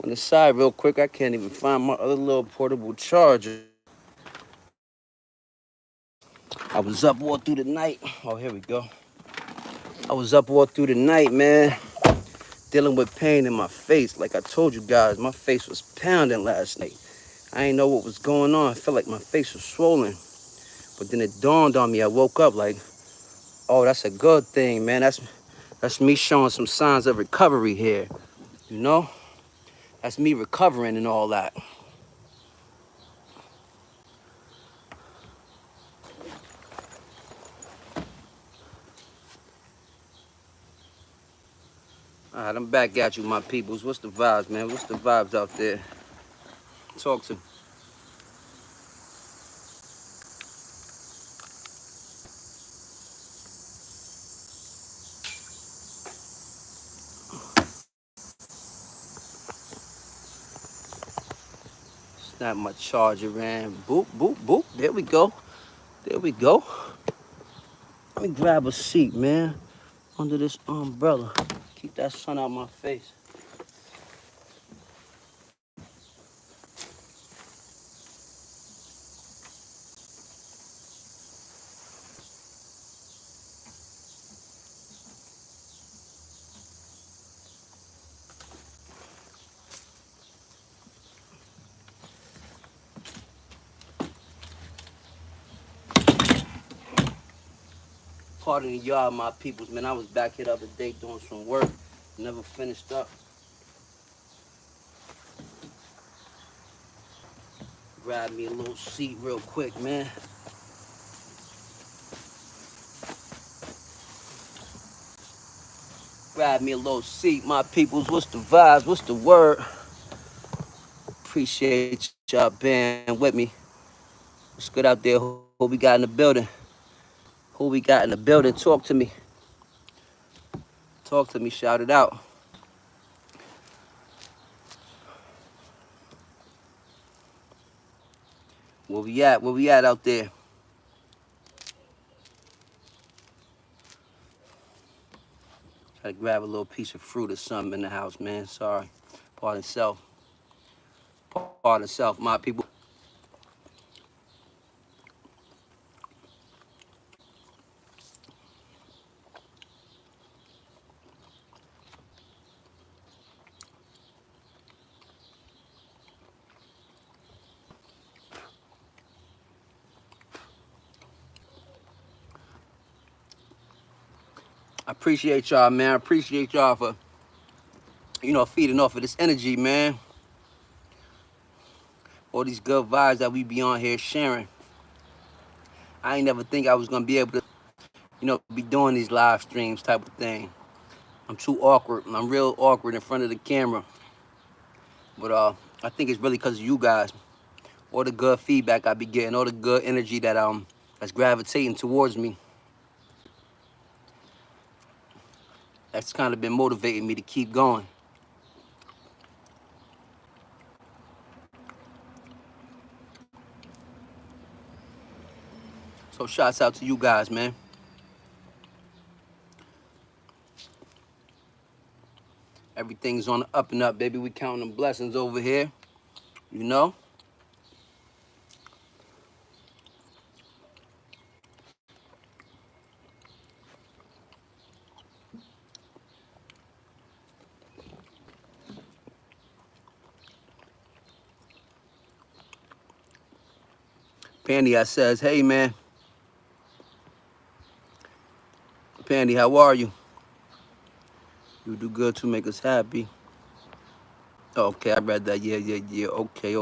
On the side real quick, I can't even find my other little portable charger. I was up all through the night. Oh, here we go. I was up all through the night, man. Dealing with pain in my face. Like I told you guys, my face was pounding last night. I didn't know what was going on. I felt like my face was swollen. But then it dawned on me. I woke up like, oh, that's a good thing, man. That's me showing some signs of recovery here. You know? That's me recovering and all that. All right, I'm back at you, my peoples. What's the vibes, man? What's the vibes out there? Talk to me. Snap my charger in. Boop, boop, boop. There we go. There we go. Let me grab a seat, man. Under this umbrella. Keep that sun out my face. Pardon the yard, my peoples, man. I was back here the other day doing some work. Never finished up. Grab me a little seat real quick, man. Grab me a little seat, my peoples. What's the vibes? What's the word? Appreciate y'all being with me. What's good out there? Who we got in the building? Who we got in the building? Talk to me. Talk to me. Shout it out. Where we at? Where we at out there? Try to grab a little piece of fruit or something in the house, man. Sorry. Pardon self. Pardon self, my people. I appreciate y'all, man. I appreciate y'all for, feeding off of this energy, man. All these good vibes that we be on here sharing. I ain't never think I was gonna be able to, be doing these live streams type of thing. I'm too awkward. I'm real awkward in front of the camera. But I think it's really because of you guys. All the good feedback I be getting, all the good energy that's gravitating towards me. That's kind of been motivating me to keep going. So shouts out to you guys, man. Everything's on the up and up, baby. We counting them blessings over here, you know? Pandy, I says, hey, man. Pandy, how are you? You do good to make us happy. Okay, I read that. Yeah. Okay.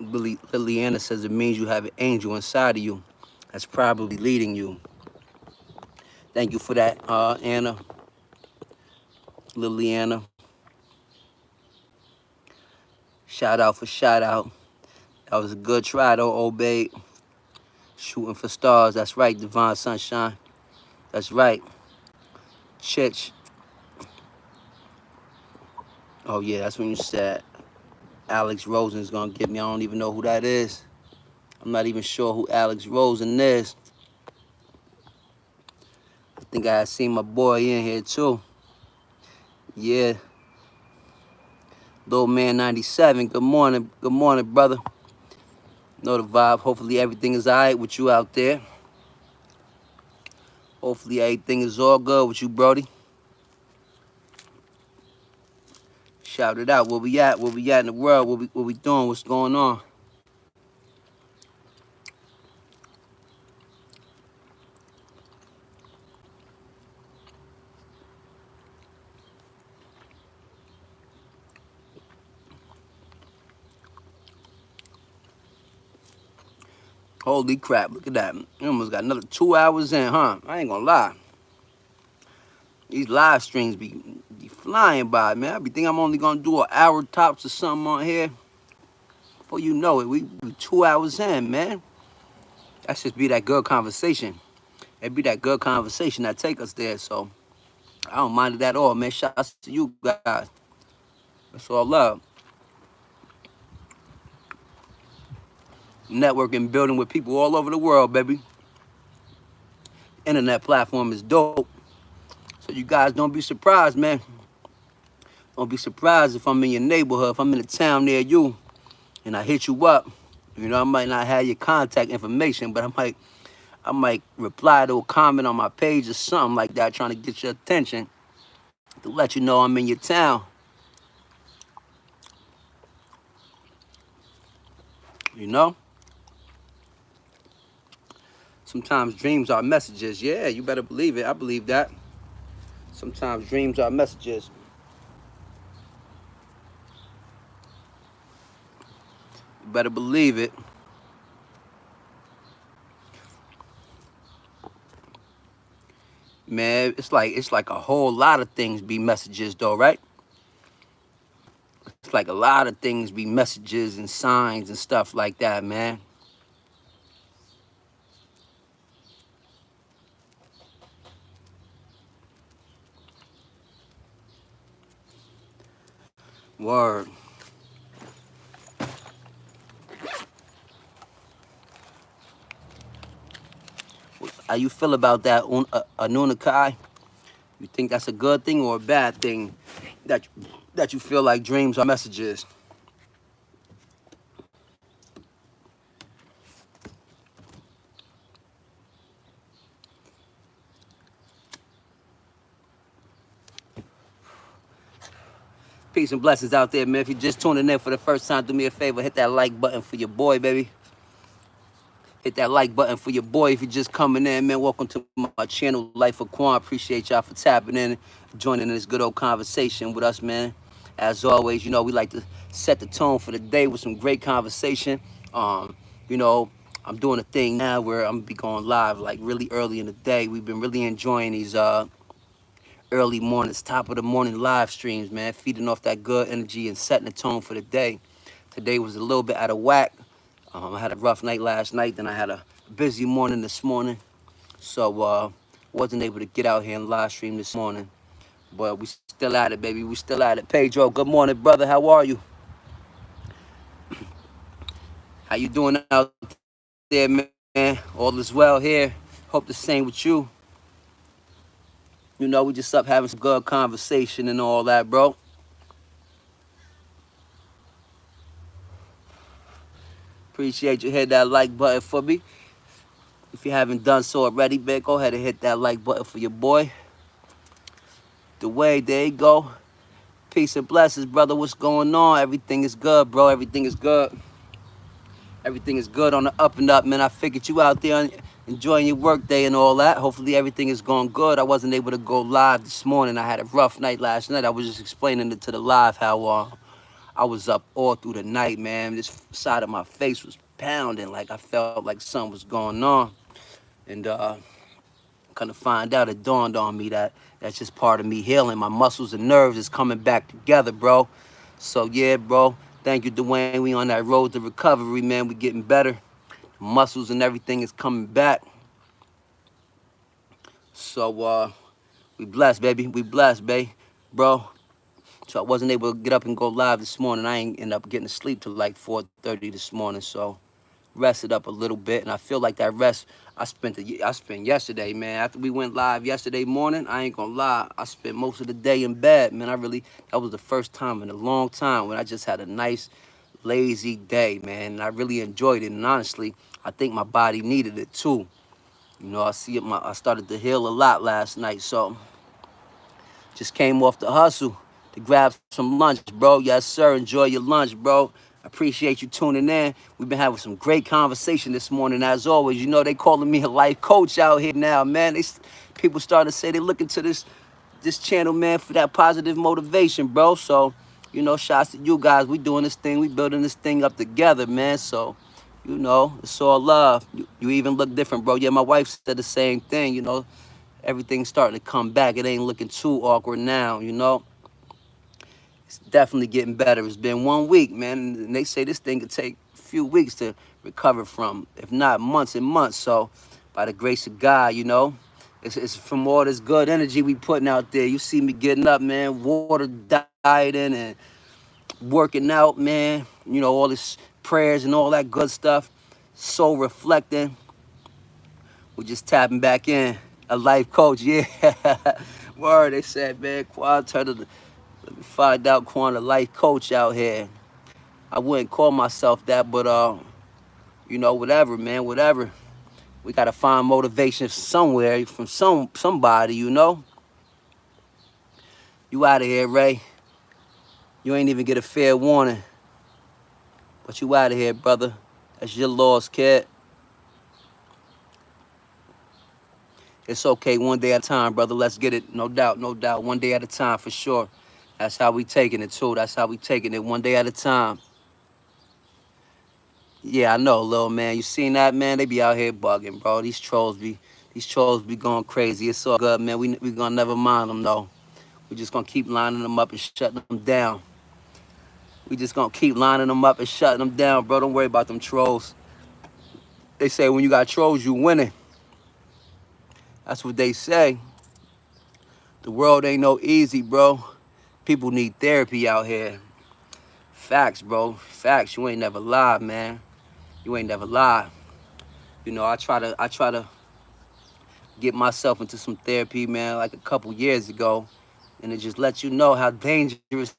Liliana says it means you have an angel inside of you that's probably leading you. Thank you for that, Anna, Liliana. Shout out for shout out. That was a good try though, old babe. Shooting for stars. That's right, Divine Sunshine. That's right. Chich. Oh yeah, that's when you said Alex Rosen's gonna get me. I don't even know who that is. I'm not even sure who Alex Rosen is. I think I had seen my boy in here too. Yeah. Little man 97. Good morning, brother. Know the vibe. Hopefully everything is alright with you out there. Hopefully everything is all good with you, Brody. Shout it out. Where we at? Where we at in the world? What we doing? What's going on? Holy crap, look at that. We almost got another 2 hours in, huh? I ain't gonna lie. These live streams be flying by, man. I be thinking I'm only gonna do an hour tops or something on here. Before you know it, we be 2 hours in, man. That just be that good conversation. It be that good conversation that take us there, so I don't mind it at all, man. Shout out to you guys. That's all love. Networking, building with people all over the world, baby. Internet platform is dope. So you guys don't be surprised, man. Don't be surprised if I'm in your neighborhood, if I'm in a town near you, and I hit you up. You know, I might not have your contact information, but I might reply to a comment on my page or something like that, trying to get your attention to let you know I'm in your town. You know? Sometimes dreams are messages. Yeah, you better believe it. I believe that. Sometimes dreams are messages. You better believe it. Man, it's like a whole lot of things be messages though, right? It's like a lot of things be messages and signs and stuff like that, man. Word. How you feel about that, Anunakai? You think that's a good thing or a bad thing that you feel like dreams are messages? Peace and blessings out there, man. If you're just tuning in for the first time, do me a favor, hit that like button for your boy, baby. Hit that like button for your boy. If you're just coming in, man, welcome to my channel, Life of Quan. Appreciate y'all for tapping in, joining in this good old conversation with us, man. As always, you know, we like to set the tone for the day with some great conversation. You know, I'm doing a thing now where I'm gonna be going live like really early in the day. We've been really enjoying these early mornings, top of the morning live streams, man, feeding off that good energy and setting the tone for the day. Today was a little bit out of whack. I had a rough night last night, then I had a busy morning this morning. So wasn't able to get out here and live stream this morning. But we still at it, baby. We still at it. Pedro, good morning, brother. How are you? How you doing out there, man? All is well here. Hope the same with you. You know, we just up having some good conversation and all that, bro. Appreciate you. Hit that like button for me. If you haven't done so already, man, go ahead and hit that like button for your boy. Dwayne, there you go. Peace and blessings, brother. What's going on? Everything is good, bro. Everything is good. Everything is good on the up and up, man. I figured you out there enjoying your work day and all that. Hopefully everything is going good. I wasn't able to go live this morning. I had a rough night last night. I was just explaining it to the live how I was up all through the night, man. This side of my face was pounding. Like I felt like something was going on. And kind of find out, it dawned on me that that's just part of me healing. My muscles and nerves is coming back together, bro. So yeah, bro. Thank you, Dwayne. We on that road to recovery, man. We getting better. Muscles and everything is coming back. So we blessed, baby. We blessed, babe. Bro. So I wasn't able to get up and go live this morning. I ain't end up getting to sleep till like 4:30 this morning. So rested up a little bit, and I feel like that rest I spent yesterday, man. After we went live yesterday morning, I ain't gonna lie, I spent most of the day in bed, man. That was the first time in a long time when I just had a nice, lazy day, man. And I really enjoyed it, and honestly, I think my body needed it too. You know, I started to heal a lot last night, so just came off the hustle to grab some lunch, bro. Yes, sir. Enjoy your lunch, bro. Appreciate you tuning in. We've been having some great conversation this morning, as always. You know, they calling me a life coach out here now, man. People starting to say they looking to this channel, man, for that positive motivation, bro. So, you know, shouts to you guys. We doing this thing. We building this thing up together, man. So, you know, it's all love. You even look different, bro. Yeah, my wife said the same thing, you know. Everything's starting to come back. It ain't looking too awkward now, you know. It's definitely getting better. It's been 1 week, man, and they say this thing could take a few weeks to recover from, if not months and months. So, by the grace of God, you know, it's from all this good energy we putting out there. You see me getting up, man, water dieting and working out, man. You know, all this prayers and all that good stuff. Soul reflecting. We're just tapping back in. A life coach, yeah. Word, they said, man, Quan turned to let me find out Quan a life coach out here. I wouldn't call myself that, but you know, whatever, man, whatever. We gotta find motivation somewhere from somebody, you know. You out of here, Ray. You ain't even get a fair warning. But you out of here, brother. That's your loss, kid. It's okay, one day at a time, brother. Let's get it. No doubt, no doubt. One day at a time, for sure. That's how we taking it, too. That's how we taking it, one day at a time. Yeah, I know, little man. You seen that, man? They be out here bugging, bro. These trolls be going crazy. It's all good, man. We gonna never mind them, though. We just gonna keep lining them up and shutting them down. We just gonna keep lining them up and shutting them down, bro. Don't worry about them trolls. They say when you got trolls, you winning. That's what they say. The world ain't no easy, bro. People need therapy out here. Facts, bro. Facts. You ain't never lied, man. You ain't never lied. You know, I try to get myself into some therapy, man, like a couple years ago. And it just lets you know how dangerous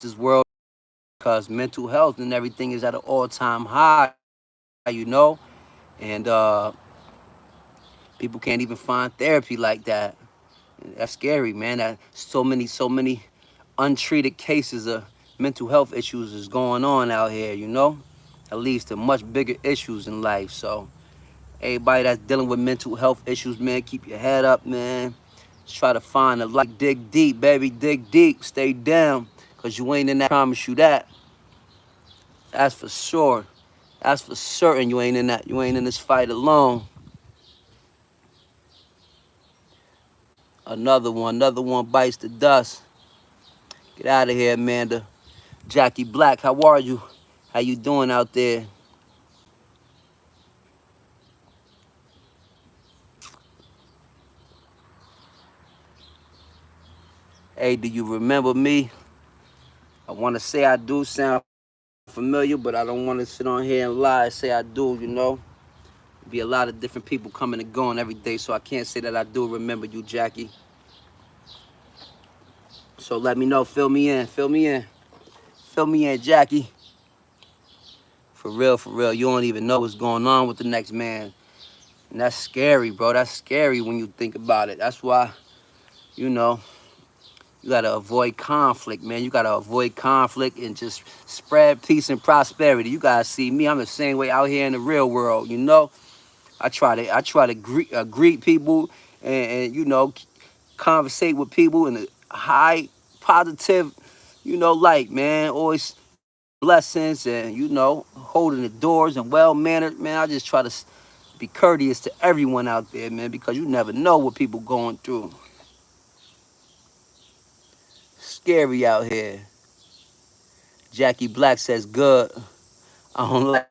this world is because mental health and everything is at an all-time high, and people can't even find therapy like that. That's scary, man. That so many untreated cases of mental health issues is going on out here. That leads to much bigger issues in life. So everybody that's dealing with mental health issues, man, keep your head up, man. Just try to find a light. Dig deep, baby. Dig deep. Stay down. Cause you ain't in that. I promise you that. That's for sure. That's for certain. You ain't in that. You ain't in this fight alone. Another one bites the dust. Get out of here, Amanda. Jackie Black, how are you? How you doing out there? Hey, do you remember me? I want to say I do sound familiar, but I don't want to sit on here and lie and say I do. Be a lot of different people coming and going every day, so I can't say that I do remember you, Jackie. So let me know. Fill me in, Jackie. For real. You don't even know what's going on with the next man. And that's scary, bro. That's scary when you think about it. That's why, you know, you gotta avoid conflict, man. You gotta avoid conflict and just spread peace and prosperity. You guys see me. I'm the same way out here in the real world. I try to greet people and conversate with people in a high positive, light, man. Always blessings and holding the doors and well mannered, man. I just try to be courteous to everyone out there, man, because you never know what people going through. Scary out here. Jackie Black says good. I don't like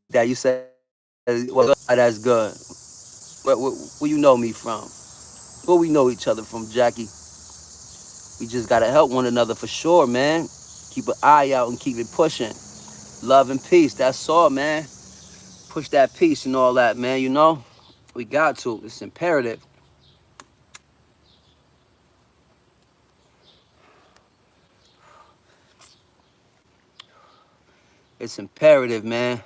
that. You said, well, good. That's good. Where you know me from? Where we know each other from, Jackie? We just gotta help one another for sure, man. Keep an eye out and keep it pushing. Love and peace. That's all, man. Push that peace and all that, man. We got to. It's imperative. It's imperative, man.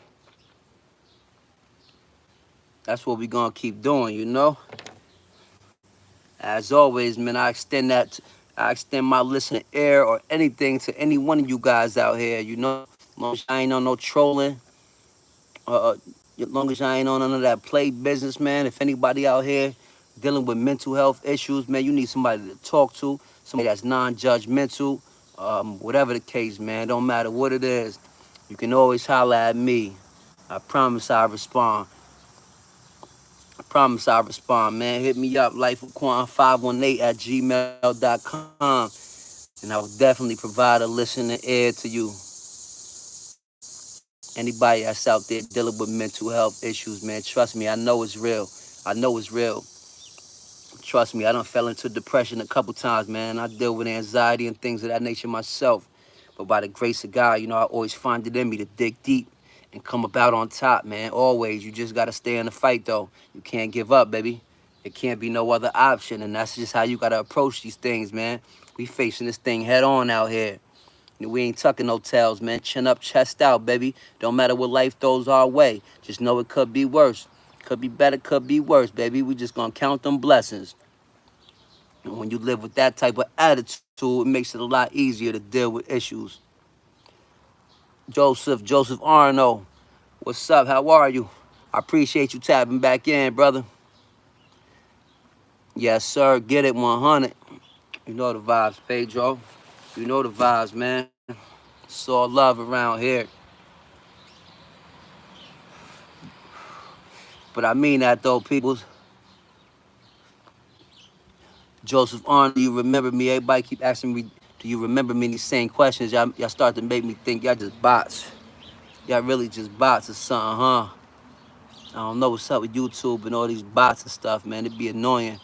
That's what we gonna keep doing. As always, man, I extend my listening ear or anything to any one of you guys out here. As long as I ain't on no trolling, as long as I ain't on none of that play business, man. If anybody out here dealing with mental health issues, man, you need somebody to talk to, somebody that's non-judgmental, whatever the case, man. Don't matter what it is. You can always holler at me. I promise I respond. I promise I respond, man. Hit me up, lifeofquan518 at gmail.com, and I will definitely provide a listening ear to you. Anybody that's out there dealing with mental health issues, man, trust me, I know it's real. I know it's real. Trust me, I done fell into depression a couple times, man. I deal with anxiety and things of that nature myself. But by the grace of God, I always find it in me to dig deep and come about on top, man. Always. You just gotta stay in the fight, though. You can't give up, baby. It can't be no other option, and that's just how you gotta approach these things, man. We facing this thing head on out here. We ain't tucking no tails, man. Chin up, chest out, baby. Don't matter what life throws our way. Just know it could be worse. Could be better, could be worse, baby. We just gonna count them blessings. And when you live with that type of attitude, it makes it a lot easier to deal with issues. Joseph Arno, what's up? How are you? I appreciate you tapping back in, brother. Yes, sir. Get it 100. You know the vibes, Pedro. You know the vibes, man. It's all love around here. But I mean that though, peoples. Joseph Arnold, do you remember me? Everybody keep asking me, do you remember me? These same questions, y'all start to make me think y'all just bots. Y'all really just bots or something, huh? I don't know what's up with YouTube and all these bots and stuff, man. It be annoying.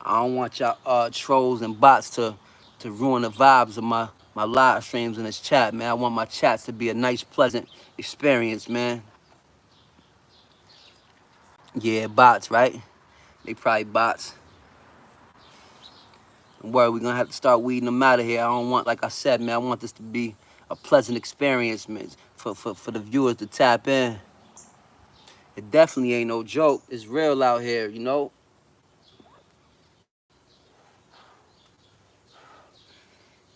I don't want y'all trolls and bots to ruin the vibes of my live streams in this chat, man. I want my chats to be a nice, pleasant experience, man. Yeah, bots, right? They probably bots. Don't worry, we're gonna have to start weeding them out of here. I don't want, like I said, man, I want this to be a pleasant experience, man, for the viewers to tap in. It definitely ain't no joke. It's real out here, you know?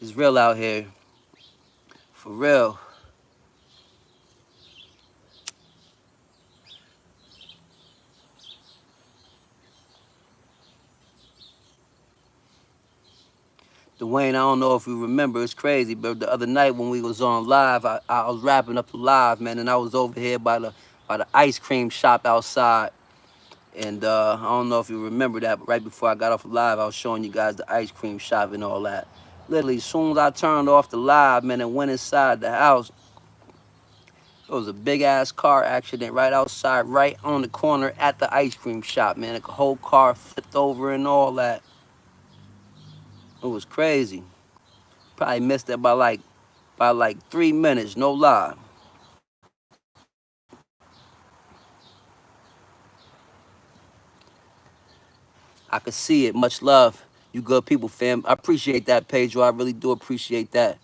It's real out here. For real. Dwayne, I don't know if you remember, it's crazy, but the other night when we was on live, I was wrapping up the live, man, and I was over here by the ice cream shop outside. And I don't know if you remember that, but right before I got off the live, I was showing you guys the ice cream shop and all that. Literally, as soon as I turned off the live, man, and went inside the house, there was a big ass car accident right outside, right on the corner at the ice cream shop, man. The whole car flipped over and all that. It was crazy. Probably missed it by like 3 minutes, no lie. I could see it. Much love. You good people, fam. I appreciate that, Pedro. I really do appreciate that.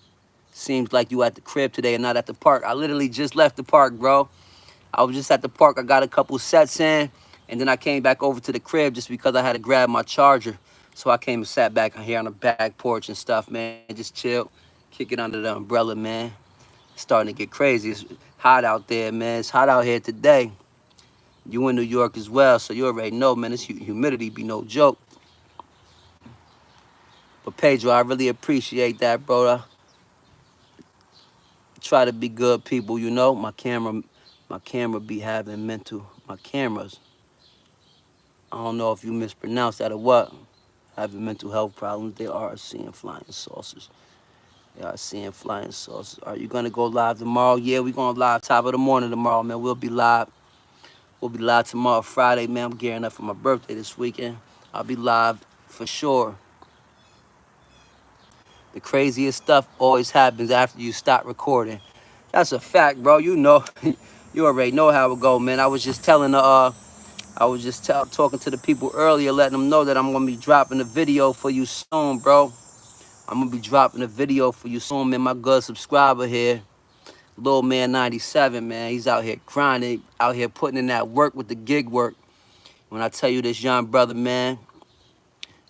Seems like you at the crib today and not at the park. I literally just left the park, bro. I was just at the park. I got a couple sets in, and then I came back over to the crib just because I had to grab my charger. So I came and sat back here on the back porch and stuff, man. Just chill, kick it under the umbrella, man. It's starting to get crazy. It's hot out there, man. It's hot out here today. You in New York as well, so you already know, man. This humidity be no joke. But Pedro, I really appreciate that, bro. Try to be good people, you know. My camera be having my cameras. I don't know if you mispronounced that or what. Having mental health problems. They are seeing flying saucers. They are seeing flying saucers. Are you gonna go live tomorrow? Yeah, we going live top of the morning tomorrow, man. We'll be live. We'll be live tomorrow, Friday, man. I'm gearing up for my birthday this weekend. I'll be live for sure. The craziest stuff always happens after you stop recording. That's a fact, bro. You know, you already know how it go, man. I was just talking to the people earlier, letting them know that I'm gonna be dropping a video for you soon, bro. I'm gonna be dropping a video for you soon, man. My good subscriber here, Lil Man 97, man. He's out here grinding, out here putting in that work with the gig work. When I tell you this young brother, man,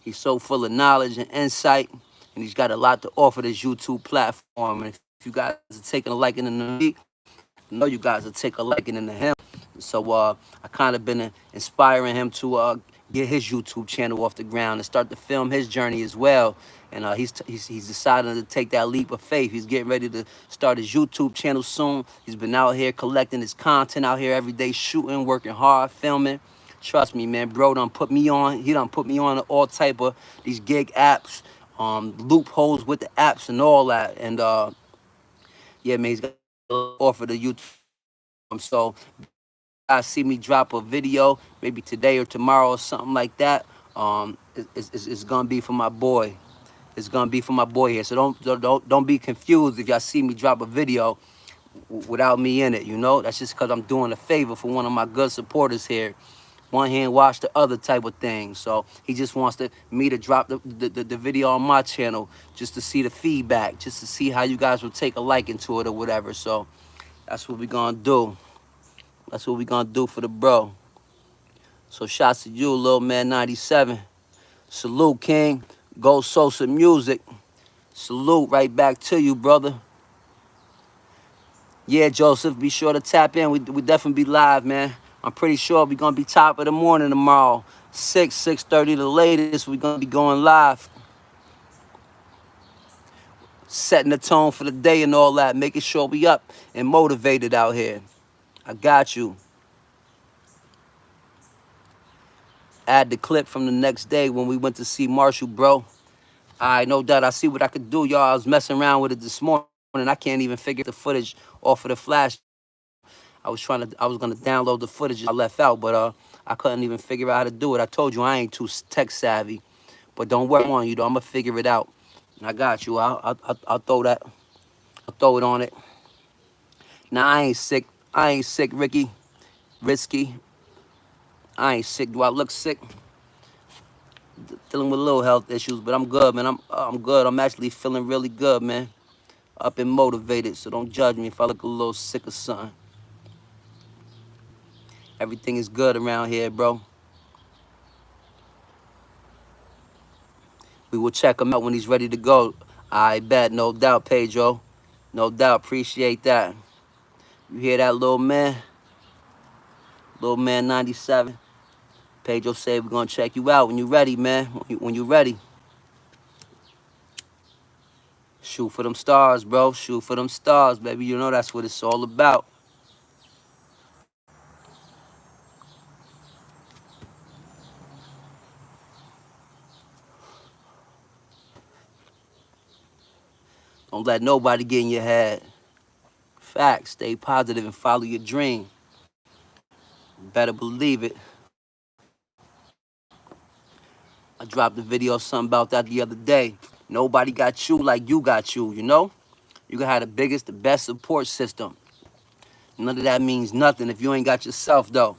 he's so full of knowledge and insight, and he's got a lot to offer this YouTube platform. And if you guys are taking a liking in the I know you guys will take a liking into him. So I kind of been inspiring him to get his YouTube channel off the ground and start to film his journey as well. And he's decided to take that leap of faith. He's getting ready to start his YouTube channel soon. He's been out here collecting his content, out here every day shooting, working hard, filming. Trust me, man, bro done put me on. He done put me on all type of these gig apps, loopholes with the apps and all that. And yeah, man, he's got to offer the YouTube. So I see me drop a video maybe today or tomorrow or something like that. It's gonna be for my boy. It's gonna be for my boy here. So don't be confused if y'all see me drop a video without me in it. You know, that's just because I'm doing a favor for one of my good supporters here. One hand wash the other type of thing. So he just wants me to drop the video on my channel just to see the feedback, just to see how you guys will take a liking to it or whatever. So that's what we gonna do. That's what we gonna do for the bro. So shouts to you, Lil Man 97. Salute, King. Go Sosa Music. Salute right back to you, brother. Yeah, Joseph, be sure to tap in. We definitely be live, man. I'm pretty sure we gonna be top of the morning tomorrow. 6:30 the latest. We gonna be going live. Setting the tone for the day and all that. Making sure we up and motivated out here. I got you. Add the clip from the next day when we went to see Marshall, bro. I no doubt I see what I could do, y'all. I was messing around with it this morning. I can't even figure the footage off of the flash. I was gonna download the footage I left out, but I couldn't even figure out how to do it. I told you I ain't too tech savvy, but don't worry on you though. I'm gonna figure it out. I got you. I'll throw that. I'll throw it on it. Now I ain't sick. I ain't sick, Ricky. Risky. I ain't sick. Do I look sick? Dealing with little health issues, but I'm good, man. I'm good. I'm actually feeling really good, man. Up and motivated, so don't judge me if I look a little sick or something. Everything is good around here, bro. We will check him out when he's ready to go. I bet, no doubt, Pedro. No doubt, appreciate that. You hear that, little man? Little man 97. Pedro said we're gonna check you out when you ready, man. When you ready. Shoot for them stars, bro. Shoot for them stars, baby. You know that's what it's all about. Don't let nobody get in your head. Facts. Stay positive and follow your dream. Better believe it. I dropped a video something about that the other day. Nobody got you like you got you, you know? You can have the biggest, the best support system. None of that means nothing if you ain't got yourself, though.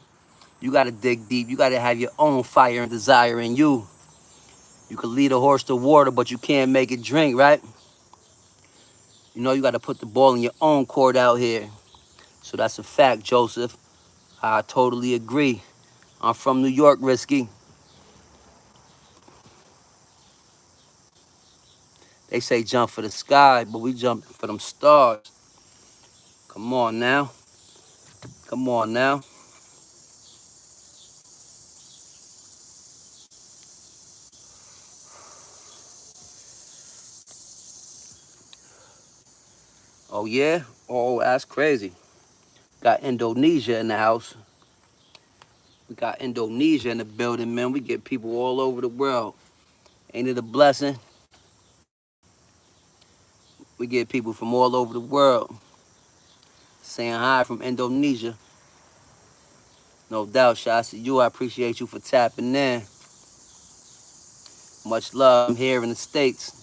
You gotta dig deep. You gotta have your own fire and desire in you. You can lead a horse to water, but you can't make it drink, right? You know, you gotta put the ball in your own court out here. So that's a fact, Joseph. I totally agree. I'm from New York, Risky. They say jump for the sky, but we jumping for them stars. Come on now. Come on now. Oh, yeah? Oh, that's crazy. Got Indonesia in the house. We got Indonesia in the building, man. We get people all over the world. Ain't it a blessing? We get people from all over the world saying hi from Indonesia. No doubt, shots to you. I appreciate you for tapping in. Much love. I'm here in the States.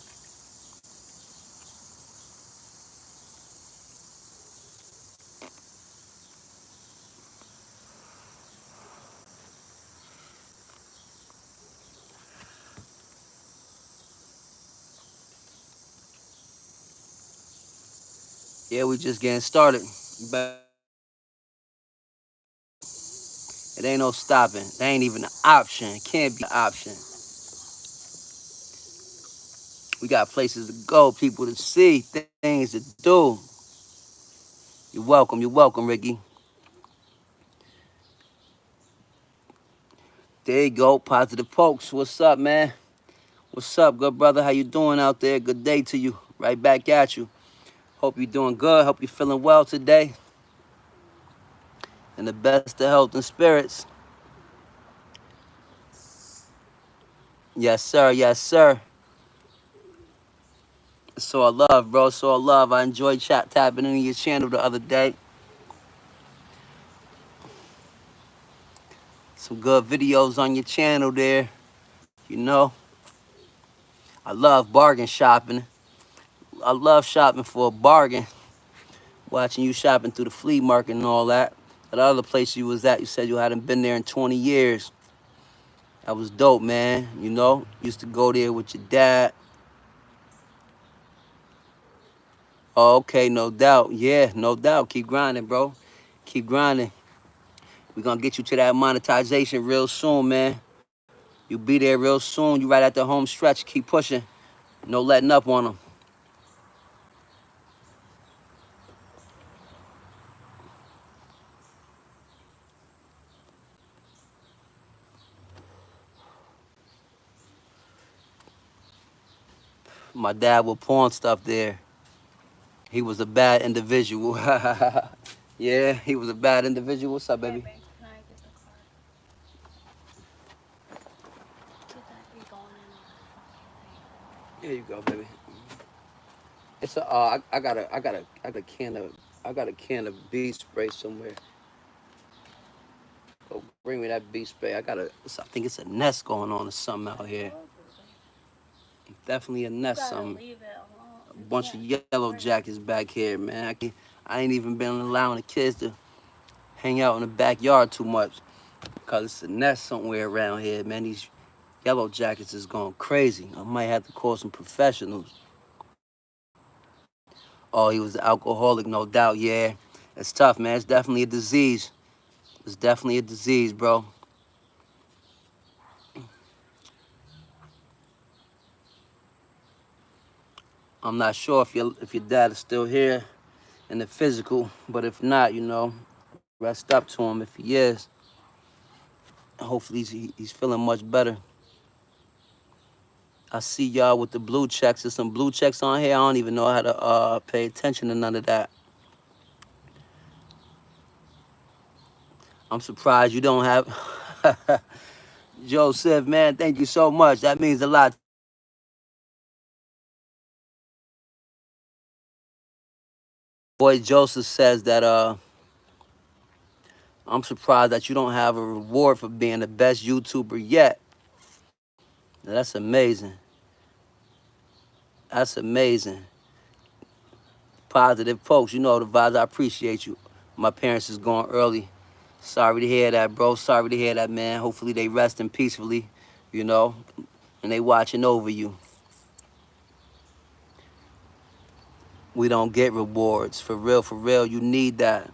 Yeah, we just getting started. But it ain't no stopping. That ain't even an option. It can't be an option. We got places to go, people to see, things to do. You're welcome, Ricky. There you go, Positive Pokes. What's up, man? What's up, good brother? How you doing out there? Good day to you. Right back at you. Hope you're doing good. Hope you're feeling well today. And the best of health and spirits. Yes, sir. Yes, sir. So I love, bro. So I love. I enjoyed tapping into your channel the other day. Some good videos on your channel there. You know, I love bargain shopping. I love shopping for a bargain. Watching you shopping through the flea market and all that. That other place you was at, you said you hadn't been there in 20 years. That was dope, man. You know, used to go there with your dad. Oh, okay, no doubt. Yeah, no doubt. Keep grinding, bro. Keep grinding. We're gonna get you to that monetization real soon, man. You be there real soon. You right at the home stretch. Keep pushing. No letting up on them. My dad would pawn stuff there. He was a bad individual. Yeah, he was a bad individual. What's up, Hey, baby? babe, can I get the card? Get that be going in on the fucking Here you go, baby. It's a I got a can of bee spray somewhere. Go bring me that bee spray. I think it's a nest going on or something out thing. here. Probably. Definitely a You nest gotta something. leave it alone. A You bunch of can't yellow bring it. jackets back here, man. I ain't even been allowing the kids to hang out in the backyard too much. Cause it's a nest somewhere around here, man. Yellow Jackets is going crazy. I might have to call some professionals. Oh, he was an alcoholic, no doubt. Yeah, it's tough, man. It's definitely a disease. It's definitely a disease, bro. I'm not sure if your dad is still here in the physical, but if not, rest up to him if he is. Hopefully he's feeling much better. I see y'all with the blue checks. There's some blue checks on here. I don't even know how to pay attention to none of that. I'm surprised you don't have Joseph, man. Thank you so much. That means a lot. Boy Joseph says that I'm surprised that you don't have a reward for being the best YouTuber yet. Now, that's amazing. That's amazing. Positive folks, you know the vibes. I appreciate you. My parents is going early. Sorry to hear that, bro. Sorry to hear that, man. Hopefully they resting peacefully, you know, and they watching over you. We don't get rewards. For real, you need that.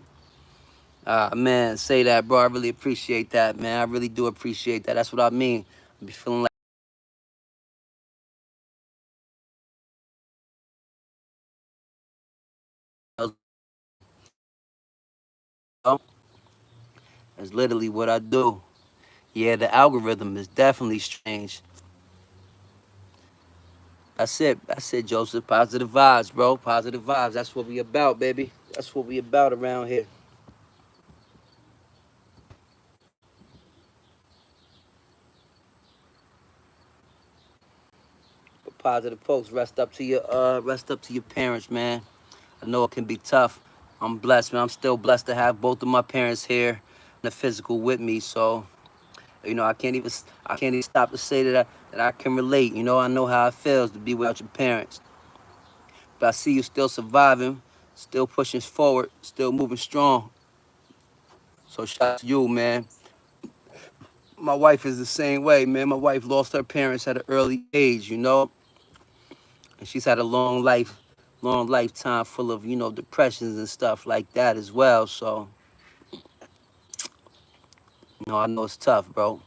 Man, say that, bro. I really appreciate that, man. I really do appreciate that. That's what I mean. I be feeling like that's literally what I do. Yeah, the algorithm is definitely strange. That's it. That's it, Joseph. Positive vibes, bro. Positive vibes. That's what we about, baby. That's what we about around here. But positive folks, rest up to your parents, man. I know it can be tough. I'm blessed, man. I'm still blessed to have both of my parents here in the physical with me. So, I can't even stop to say that I can relate. I know how it feels to be without your parents. But I see you still surviving, still pushing forward, still moving strong. So shout out to you, man. My wife is the same way, man. My wife lost her parents at an early age, and she's had a long lifetime full of, depressions and stuff like that as well. So, I know it's tough, bro.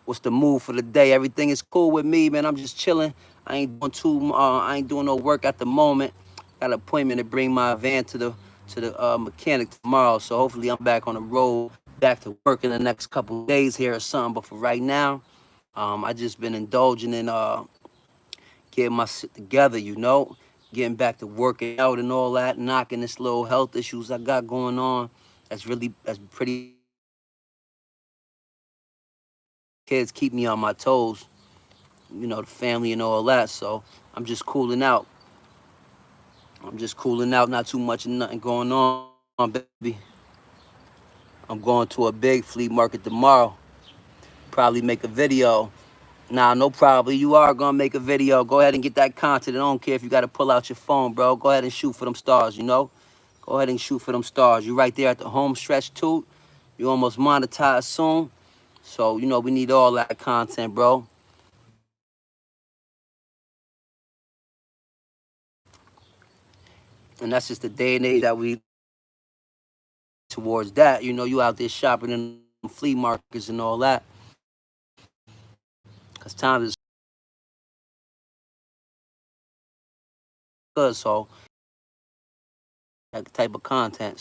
What's the move for the day? Everything is cool with me, man. I'm just chilling. I ain't doing no work at the moment. Got an appointment to bring my van to the mechanic tomorrow. So hopefully I'm back on the road, back to work in the next couple of days here or something. But for right now, I just been indulging in getting my shit together, getting back to working out and all that, knocking this little health issues I got going on. That's pretty kids keep me on my toes, the family and all that. So I'm just cooling out. I'm just cooling out, not too much and nothing going on, baby. I'm going to a big flea market tomorrow. Probably make a video. Nah, no probably. You are gonna make a video. Go ahead and get that content. I don't care if you gotta pull out your phone, bro. Go ahead and shoot for them stars. Go ahead and shoot for them stars. You right there at the home stretch too. You almost monetized soon. So, we need all that content, bro. And that's just the day and age that we towards that. You out there shopping in flea markets and all that. Cause time is good, so that type of content.